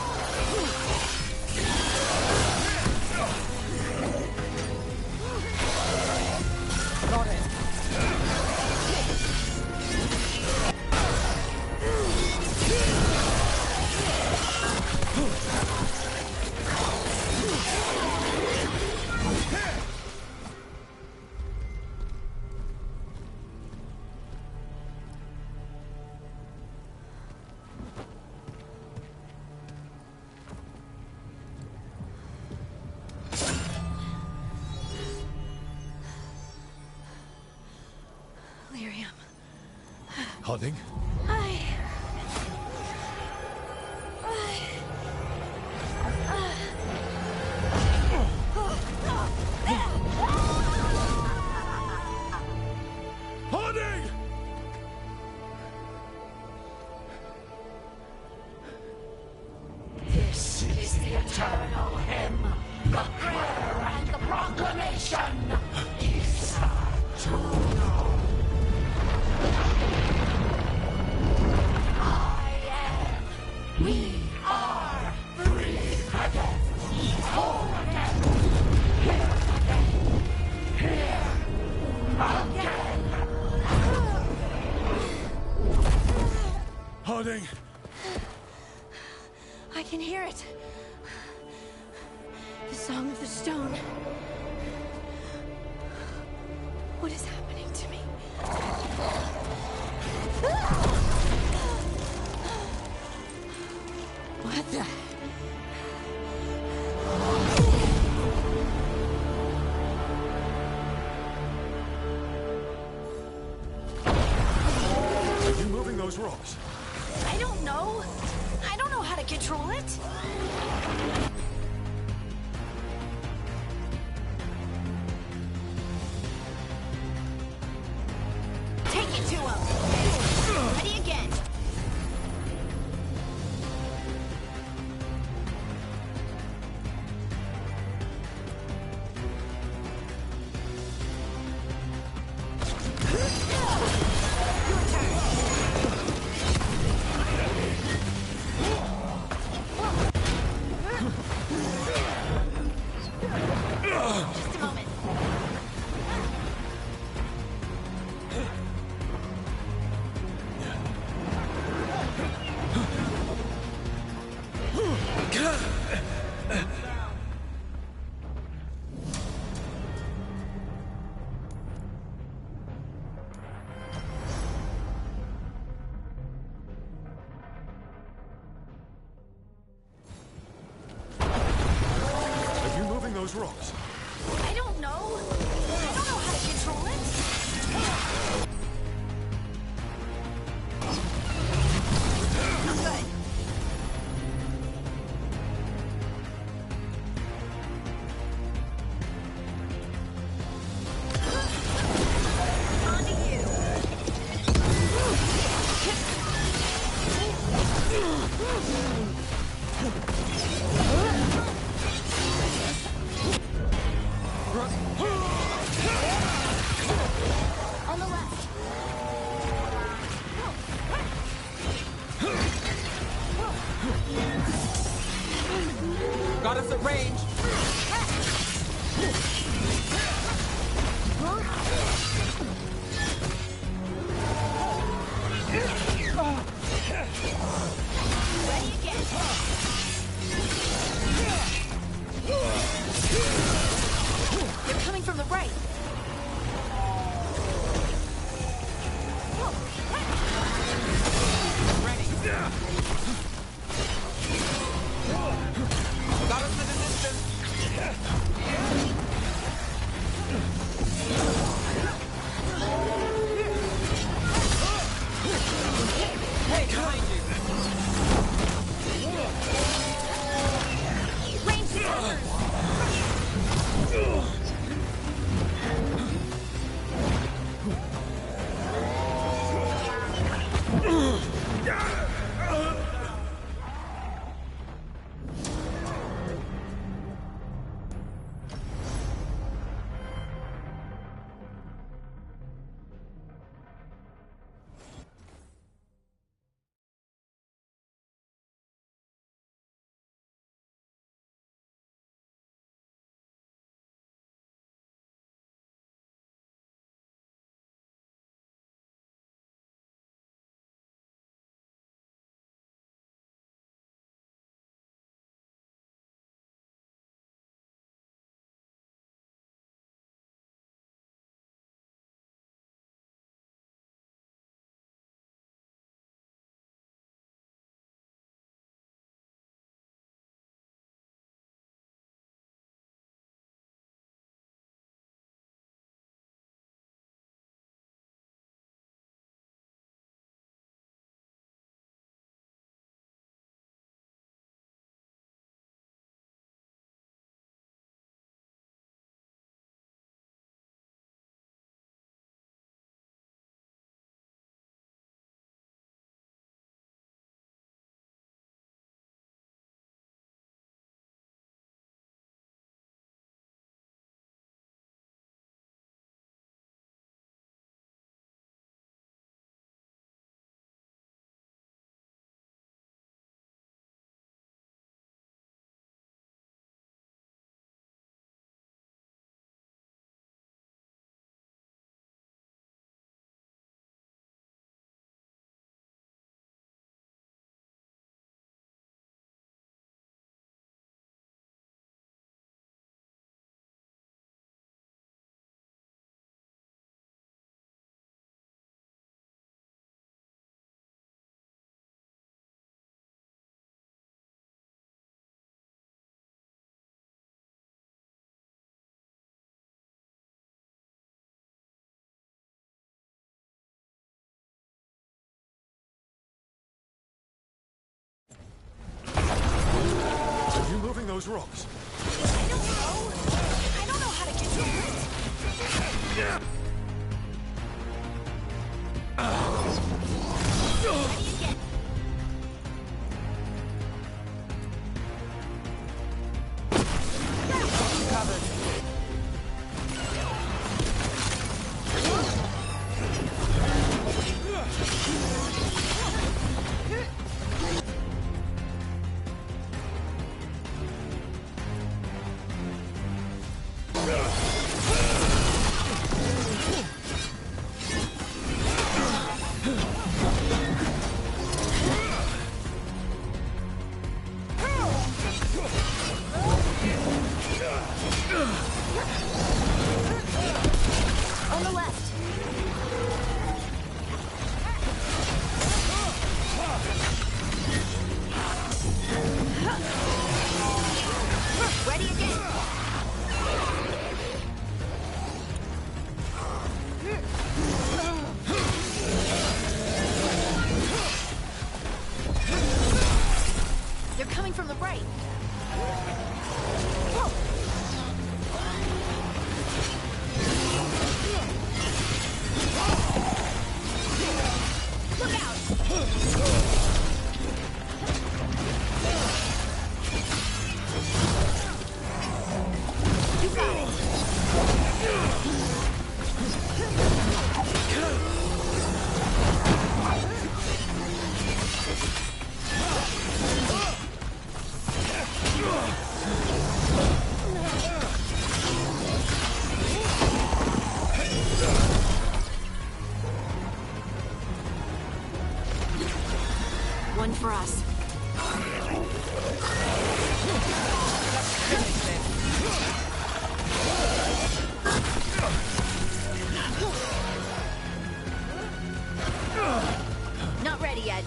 Got it. Lyrium. Harding? Harding! This is the eternal hymn, the prayer and the proclamation. Isa Tuno. I am. We are free again. Whole again. Here again. Here again. Harding! I can hear it. The song of the stone. What is happening to me? What the? Are you moving those rocks? I don't know. I don't know how to control it. Take it to him. Ready again. Your turn. those rocks? I don't know how to get through it. Yeah. On the left. Ready again. They're coming from the right. Look out! You got it. One for us. Not ready yet.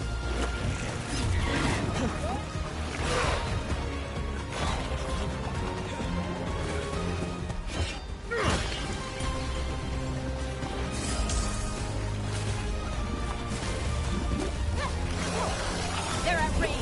They're at range.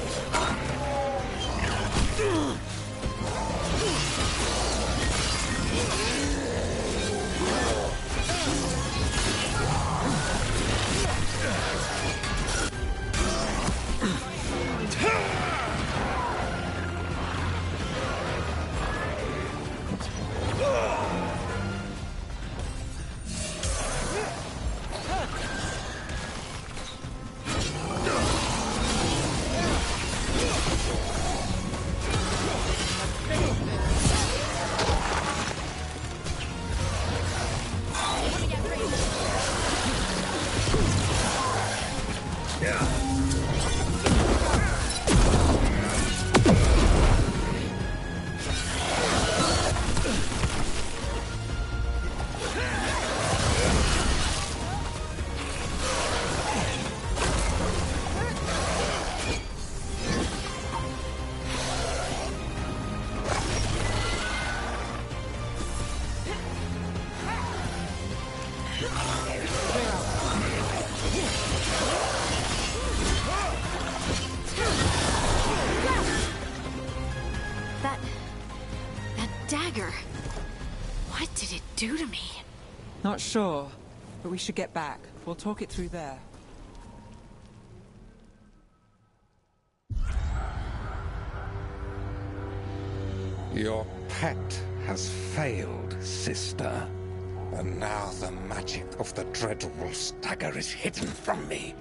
That dagger. What did it do to me? Not sure, but we should get back. We'll talk it through there. Your pet has failed, sister. And now the magic of the dreadful stagger is hidden from me.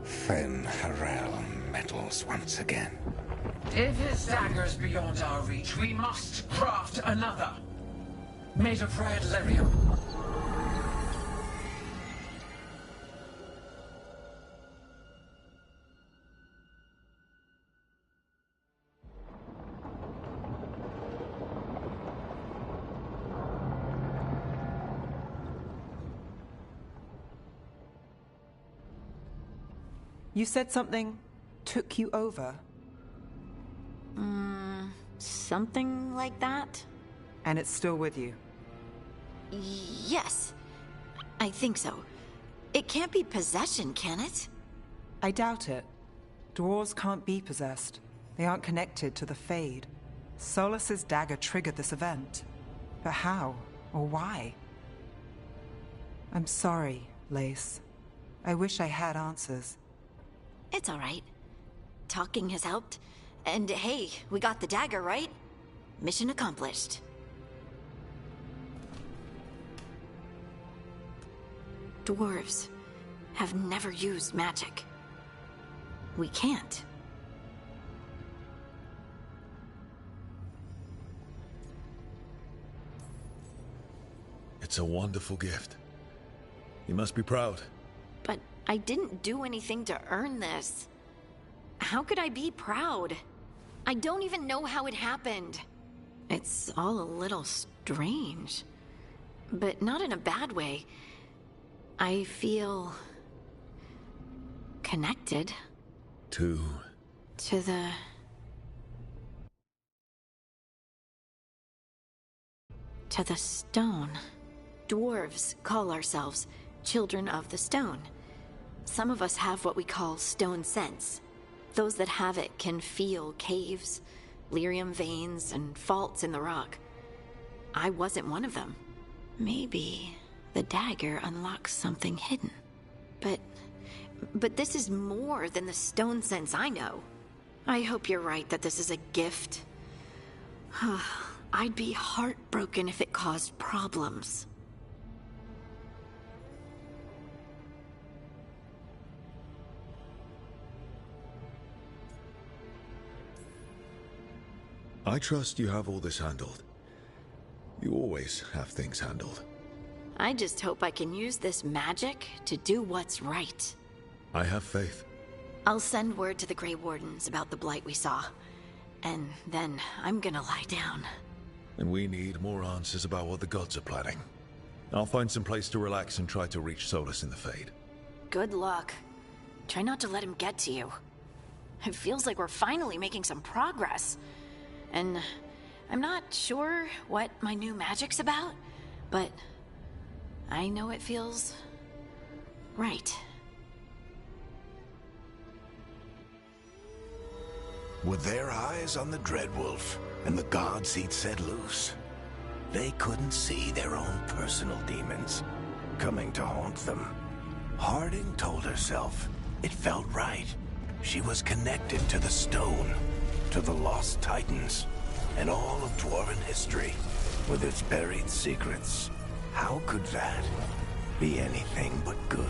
Fen Harel meddles once again. If his dagger's beyond our reach, we must craft another. Made of red lyrium. You said something took you over? Something like that? And it's still with you? Yes. I think so. It can't be possession, can it? I doubt it. Dwarves can't be possessed. They aren't connected to the Fade. Solus's dagger triggered this event. But how? Or why? I'm sorry, Lace. I wish I had answers. It's all right. Talking has helped. And hey, we got the dagger, right? Mission accomplished. Dwarves have never used magic. We can't. It's a wonderful gift. You must be proud. But I didn't do anything to earn this. How could I be proud? I don't even know how it happened. It's all a little strange. But not in a bad way. I feel... connected. To the... to the stone. Dwarves call ourselves Children of the Stone. Some of us have what we call stone sense. Those that have it can feel caves, lyrium veins, and faults in the rock. I wasn't one of them. Maybe the dagger unlocks something hidden. But this is more than the stone sense I know. I hope you're right that this is a gift. I'd be heartbroken if it caused problems. I trust you have all this handled. You always have things handled. I just hope I can use this magic to do what's right. I have faith. I'll send word to the Grey Wardens about the blight we saw. And then I'm gonna lie down. And we need more answers about what the gods are planning. I'll find some place to relax and try to reach Solus in the Fade. Good luck. Try not to let him get to you. It feels like we're finally making some progress. And I'm not sure what my new magic's about, but I know it feels right. With their eyes on the Dreadwolf and the gods he'd set loose, they couldn't see their own personal demons coming to haunt them. Harding told herself it felt right. She was connected to the stone, to the lost titans, and all of Dwarven history, with its buried secrets. How could that be anything but good?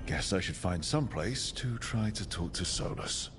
Guess I should find some place to try to talk to Solus.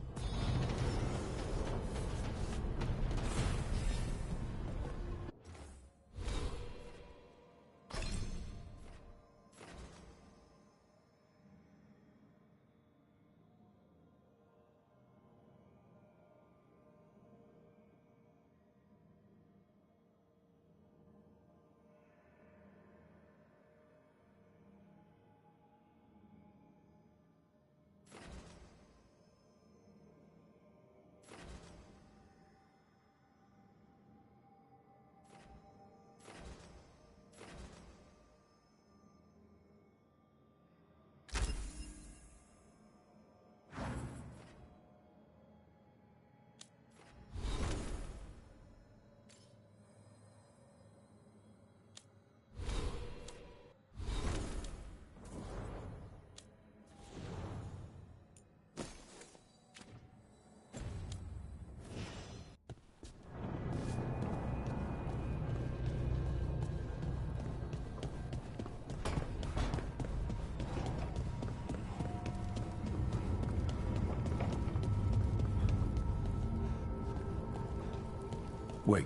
Wait,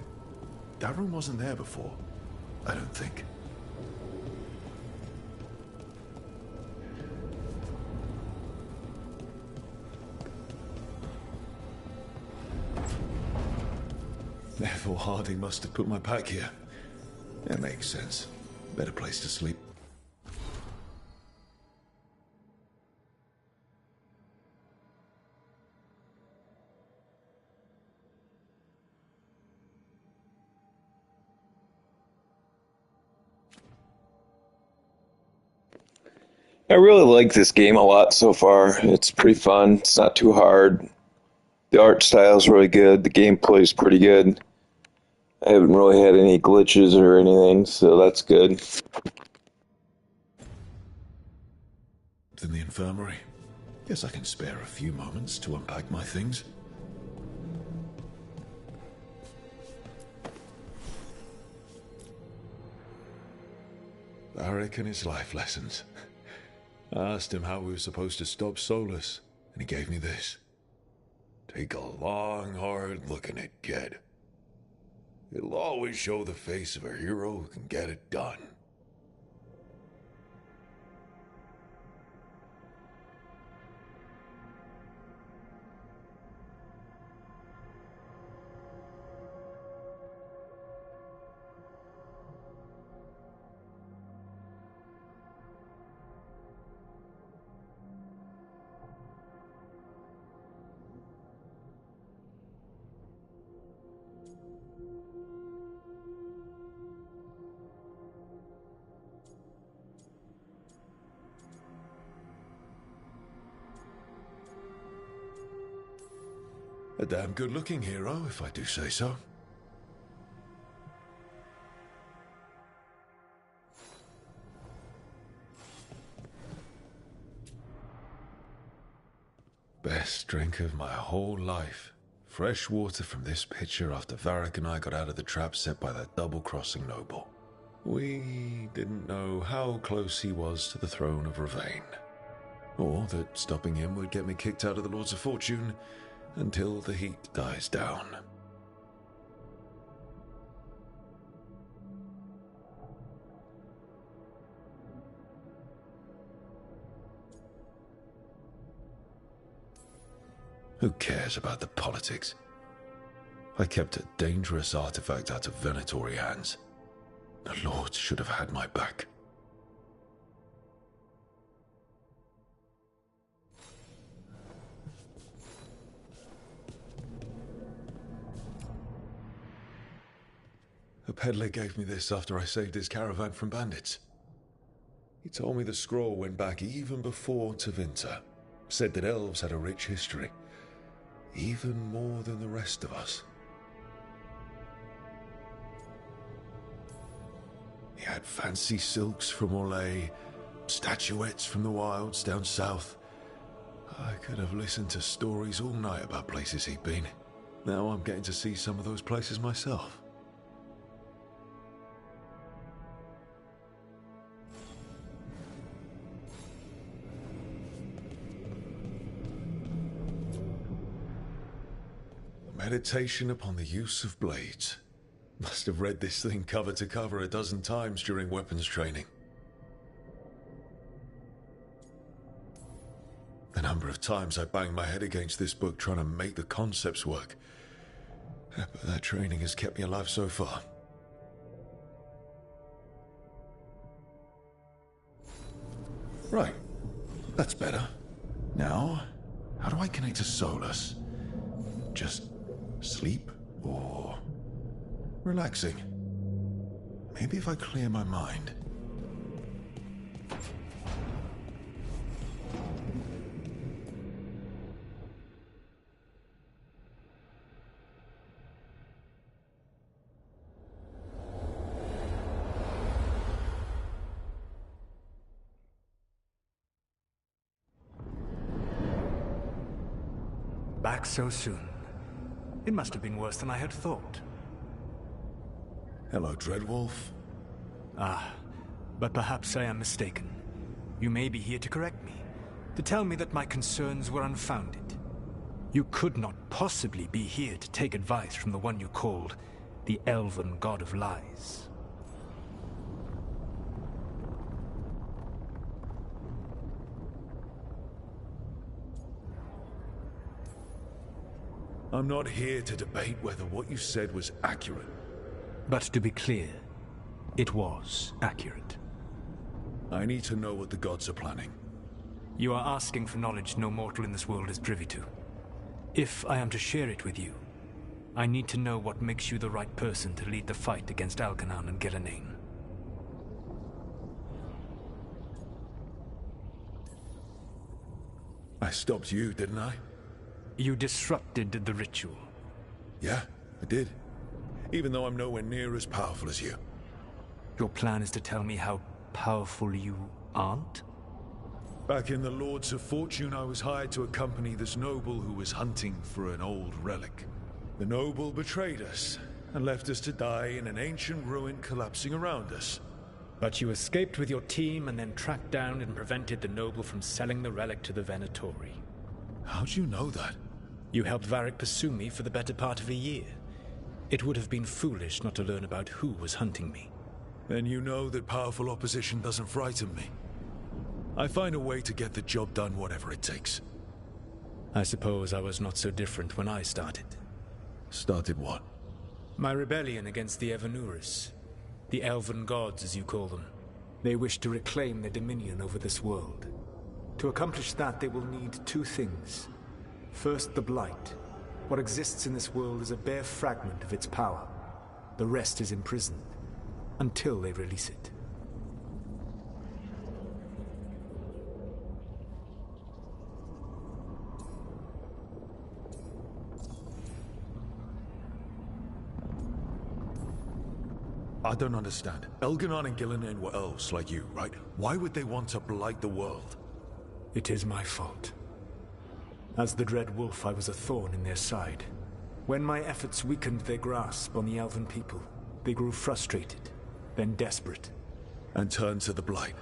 that room wasn't there before, I don't think. Therefore, Harding must have put my pack here. That makes sense. Better place to sleep. I really like this game a lot so far. It's pretty fun. It's not too hard. The art style is really good. The gameplay is pretty good. I haven't really had any glitches or anything, so that's good. In the infirmary. Guess I can spare a few moments to unpack my things. Varric and his life lessons. I asked him how we were supposed to stop Solus, and he gave me this. Take a long, hard look at it, kid. It'll always show the face of a hero who can get it done. A damn good-looking hero, if I do say so. Best drink of my whole life. Fresh water from this pitcher after Varric and I got out of the trap set by that double-crossing noble. We didn't know how close he was to the throne of Ravane. Or that stopping him would get me kicked out of the Lords of Fortune until the heat dies down. Who cares about the politics? I kept a dangerous artifact out of Venatori hands. The Lords should have had my back. A peddler gave me this after I saved his caravan from bandits. He told me the scroll went back even before Tevinter. Said that elves had a rich history, even more than the rest of us. He had fancy silks from Orlais, statuettes from the wilds down south. I could have listened to stories all night about places he'd been. Now I'm getting to see some of those places myself. Meditation upon the use of blades. Must have read this thing cover to cover a dozen times during weapons training. The number of times I banged my head against this book trying to make the concepts work. But that training has kept me alive so far. Right. That's better. Now, how do I connect to Solus? Just sleep or relaxing? Maybe if I clear my mind. Back so soon. It must have been worse than I had thought. Hello, Dreadwolf. Ah, but perhaps I am mistaken. You may be here to correct me, to tell me that my concerns were unfounded. You could not possibly be here to take advice from the one you called the Elven God of Lies. I'm not here to debate whether what you said was accurate. But to be clear, it was accurate. I need to know what the gods are planning. You are asking for knowledge no mortal in this world is privy to. If I am to share it with you, I need to know what makes you the right person to lead the fight against Algernon and Gillenane. I stopped you, didn't I? You disrupted the ritual. Yeah, I did. Even though I'm nowhere near as powerful as you. Your plan is to tell me how powerful you aren't? Back in the Lords of Fortune, I was hired to accompany this noble who was hunting for an old relic. The noble betrayed us, and left us to die in an ancient ruin collapsing around us. But you escaped with your team and then tracked down and prevented the noble from selling the relic to the Venatori. How'd you know that? You helped Varric pursue me for the better part of a year. It would have been foolish not to learn about who was hunting me. Then you know that powerful opposition doesn't frighten me. I find a way to get the job done, whatever it takes. I suppose I was not so different when I started. Started what? My rebellion against the Evanuris. The elven gods, as you call them. They wish to reclaim their dominion over this world. To accomplish that, they will need two things. First, the Blight. What exists in this world is a bare fragment of its power. The rest is imprisoned, until they release it. I don't understand. Elganon and Gillenane were elves like you, right? Why would they want to blight the world? It is my fault. As the Dread Wolf, I was a thorn in their side. When my efforts weakened their grasp on the elven people, they grew frustrated, then desperate. And turned to the Blight.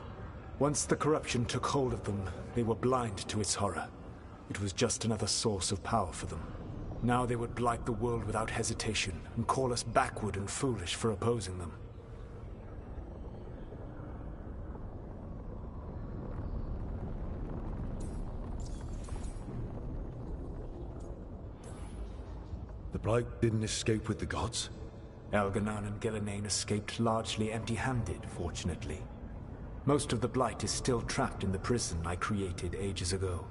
Once the corruption took hold of them, they were blind to its horror. It was just another source of power for them. Now they would blight the world without hesitation, and call us backward and foolish for opposing them. The Blight didn't escape with the gods? Elganon and Gillenane escaped largely empty-handed, fortunately. Most of the Blight is still trapped in the prison I created ages ago.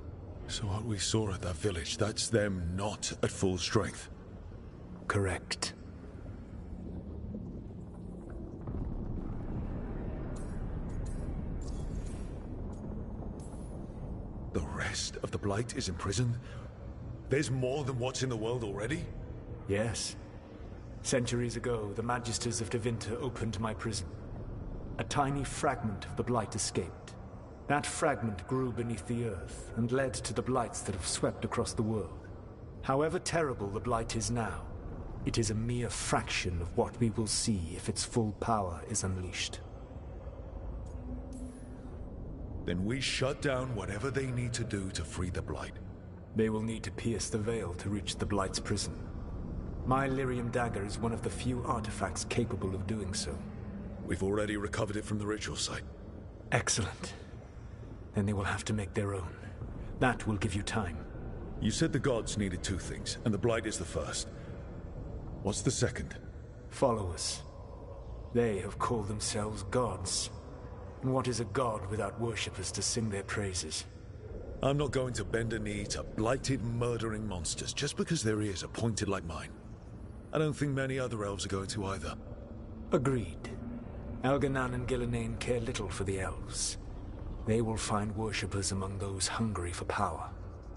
So what we saw at that village, that's them not at full strength? Correct. The rest of the Blight is imprisoned? There's more than what's in the world already? Yes. Centuries ago, the Magisters of Tevinter opened my prison. A tiny fragment of the Blight escaped. That fragment grew beneath the earth and led to the Blights that have swept across the world. However terrible the Blight is now, it is a mere fraction of what we will see if its full power is unleashed. Then we shut down whatever they need to do to free the Blight. They will need to pierce the veil to reach the Blight's prison. My Lyrium dagger is one of the few artifacts capable of doing so. We've already recovered it from the ritual site. Excellent. Then they will have to make their own. That will give you time. You said the gods needed two things, and the Blight is the first. What's the second? Followers. They have called themselves gods. And what is a god without worshippers to sing their praises? I'm not going to bend a knee to blighted, murdering monsters just because their ears are pointed like mine. I don't think many other elves are going to either. Agreed. Elganon and Gillenane care little for the elves. They will find worshippers among those hungry for power.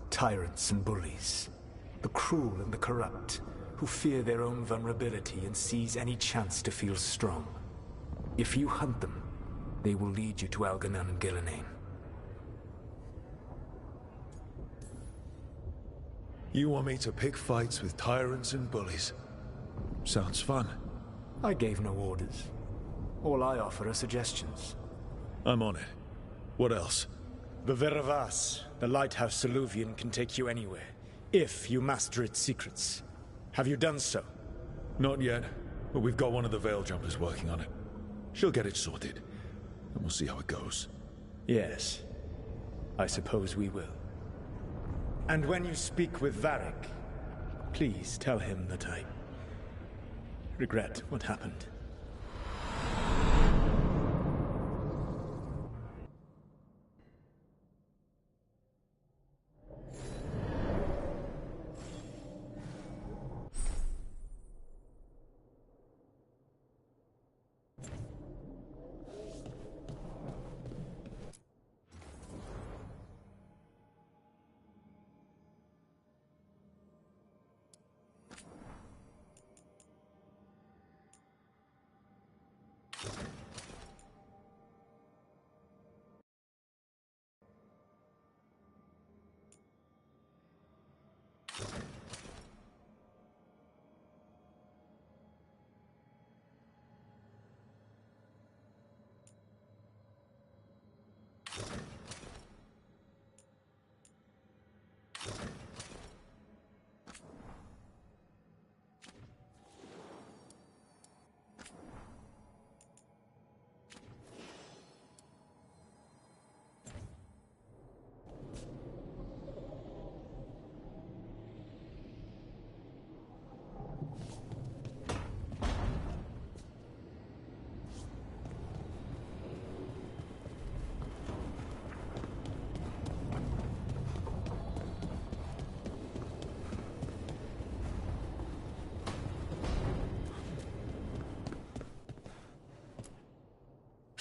Tyrants and bullies. The cruel and the corrupt, who fear their own vulnerability and seize any chance to feel strong. If you hunt them, they will lead you to Elganon and Gillenane. You want me to pick fights with tyrants and bullies? Sounds fun. I gave no orders. All I offer are suggestions. I'm on it. What else? The Veravas, the lighthouse Soluvian, can take you anywhere, if you master its secrets. Have you done so? Not yet, but we've got one of the Veil Jumpers working on it. She'll get it sorted, and we'll see how it goes. Yes. I suppose we will. And when you speak with Varric, Please tell him that I regret what happened.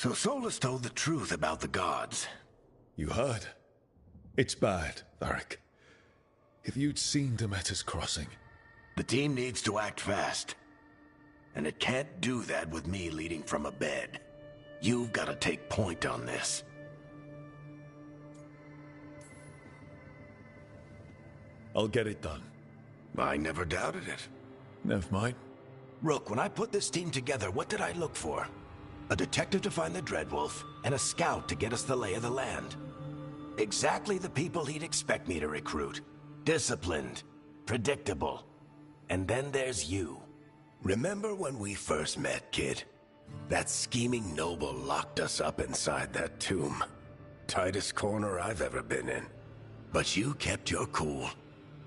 So Solus told the truth about the gods. You heard? It's bad, Varric. If you'd seen Demeter's crossing... The team needs to act fast. And it can't do that with me leading from a bed. You've got to take point on this. I'll get it done. I never doubted it. Never mind. Rook, when I put this team together, what did I look for? A detective to find the Dreadwolf, and a scout to get us the lay of the land. Exactly the people he'd expect me to recruit. Disciplined, predictable. And then there's you. Remember when we first met, kid? That scheming noble locked us up inside that tomb. Tightest corner I've ever been in. But you kept your cool.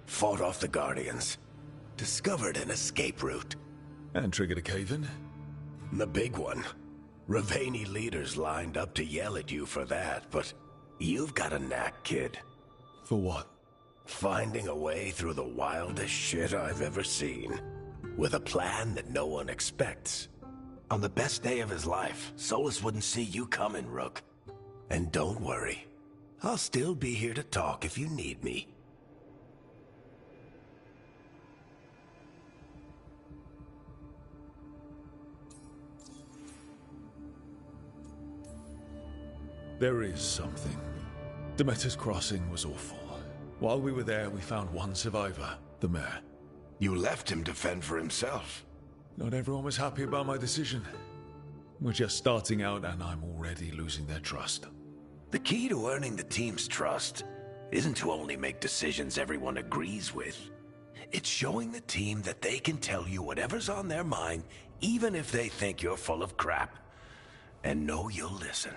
Fought off the Guardians. Discovered an escape route. And triggered a cave-in? The big one. Ravani leaders lined up to yell at you for that, but you've got a knack, kid. For what? Finding a way through the wildest shit I've ever seen. With a plan that no one expects. On the best day of his life, Solus wouldn't see you coming, Rook. And don't worry. I'll still be here to talk if you need me. There is something. Demeter's crossing was awful. While we were there, we found one survivor, the mayor. You left him to fend for himself. Not everyone was happy about my decision. We're just starting out and I'm already losing their trust. The key to earning the team's trust isn't to only make decisions everyone agrees with. It's showing the team that they can tell you whatever's on their mind, even if they think you're full of crap. And know you'll listen.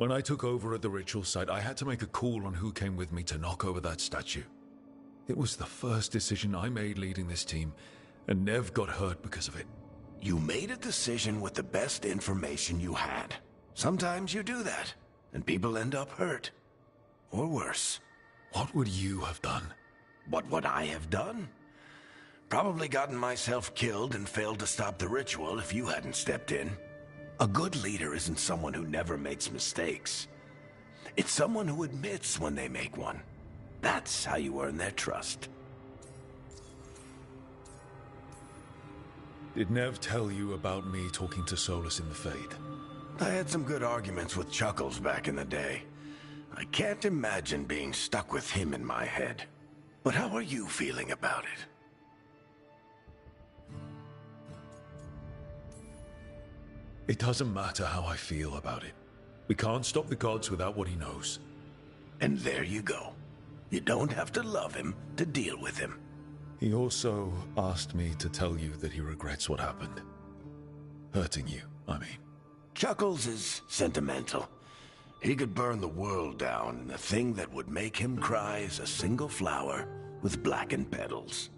When I took over at the ritual site, I had to make a call on who came with me to knock over that statue. It was the first decision I made leading this team, and Nev got hurt because of it. You made a decision with the best information you had. Sometimes you do that, and people end up hurt. Or worse. What would you have done? What would I have done? Probably gotten myself killed and failed to stop the ritual if you hadn't stepped in. A good leader isn't someone who never makes mistakes. It's someone who admits when they make one. That's how you earn their trust. Did Nev tell you about me talking to Solus in the Fade? I had some good arguments with Chuckles back in the day. I can't imagine being stuck with him in my head. But how are you feeling about it? It doesn't matter how I feel about it. We can't stop the gods without what he knows. And there you go. You don't have to love him to deal with him. He also asked me to tell you that he regrets what happened. Hurting you, I mean. Chuckles is sentimental. He could burn the world down, and the thing that would make him cry is a single flower with blackened petals.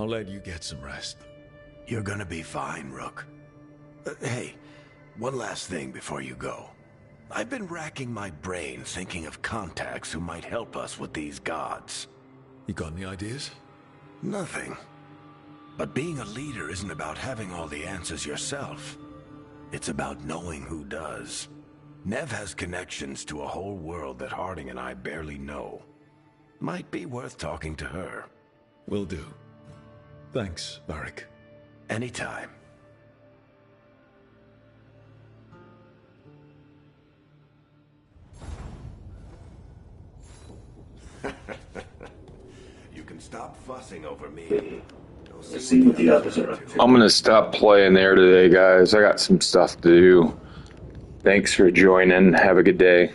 I'll let you get some rest. You're gonna be fine, Rook. Hey, one last thing before you go. I've been racking my brain thinking of contacts who might help us with these gods. You got any ideas? Nothing. But being a leader isn't about having all the answers yourself. It's about knowing who does. Nev has connections to a whole world that Harding and I barely know. Might be worth talking to her. Will do. Thanks, Varric. Anytime. You can stop fussing over me. Let's see what the others are up to. I'm gonna stop playing there today, guys. I got some stuff to do. Thanks for joining. Have a good day.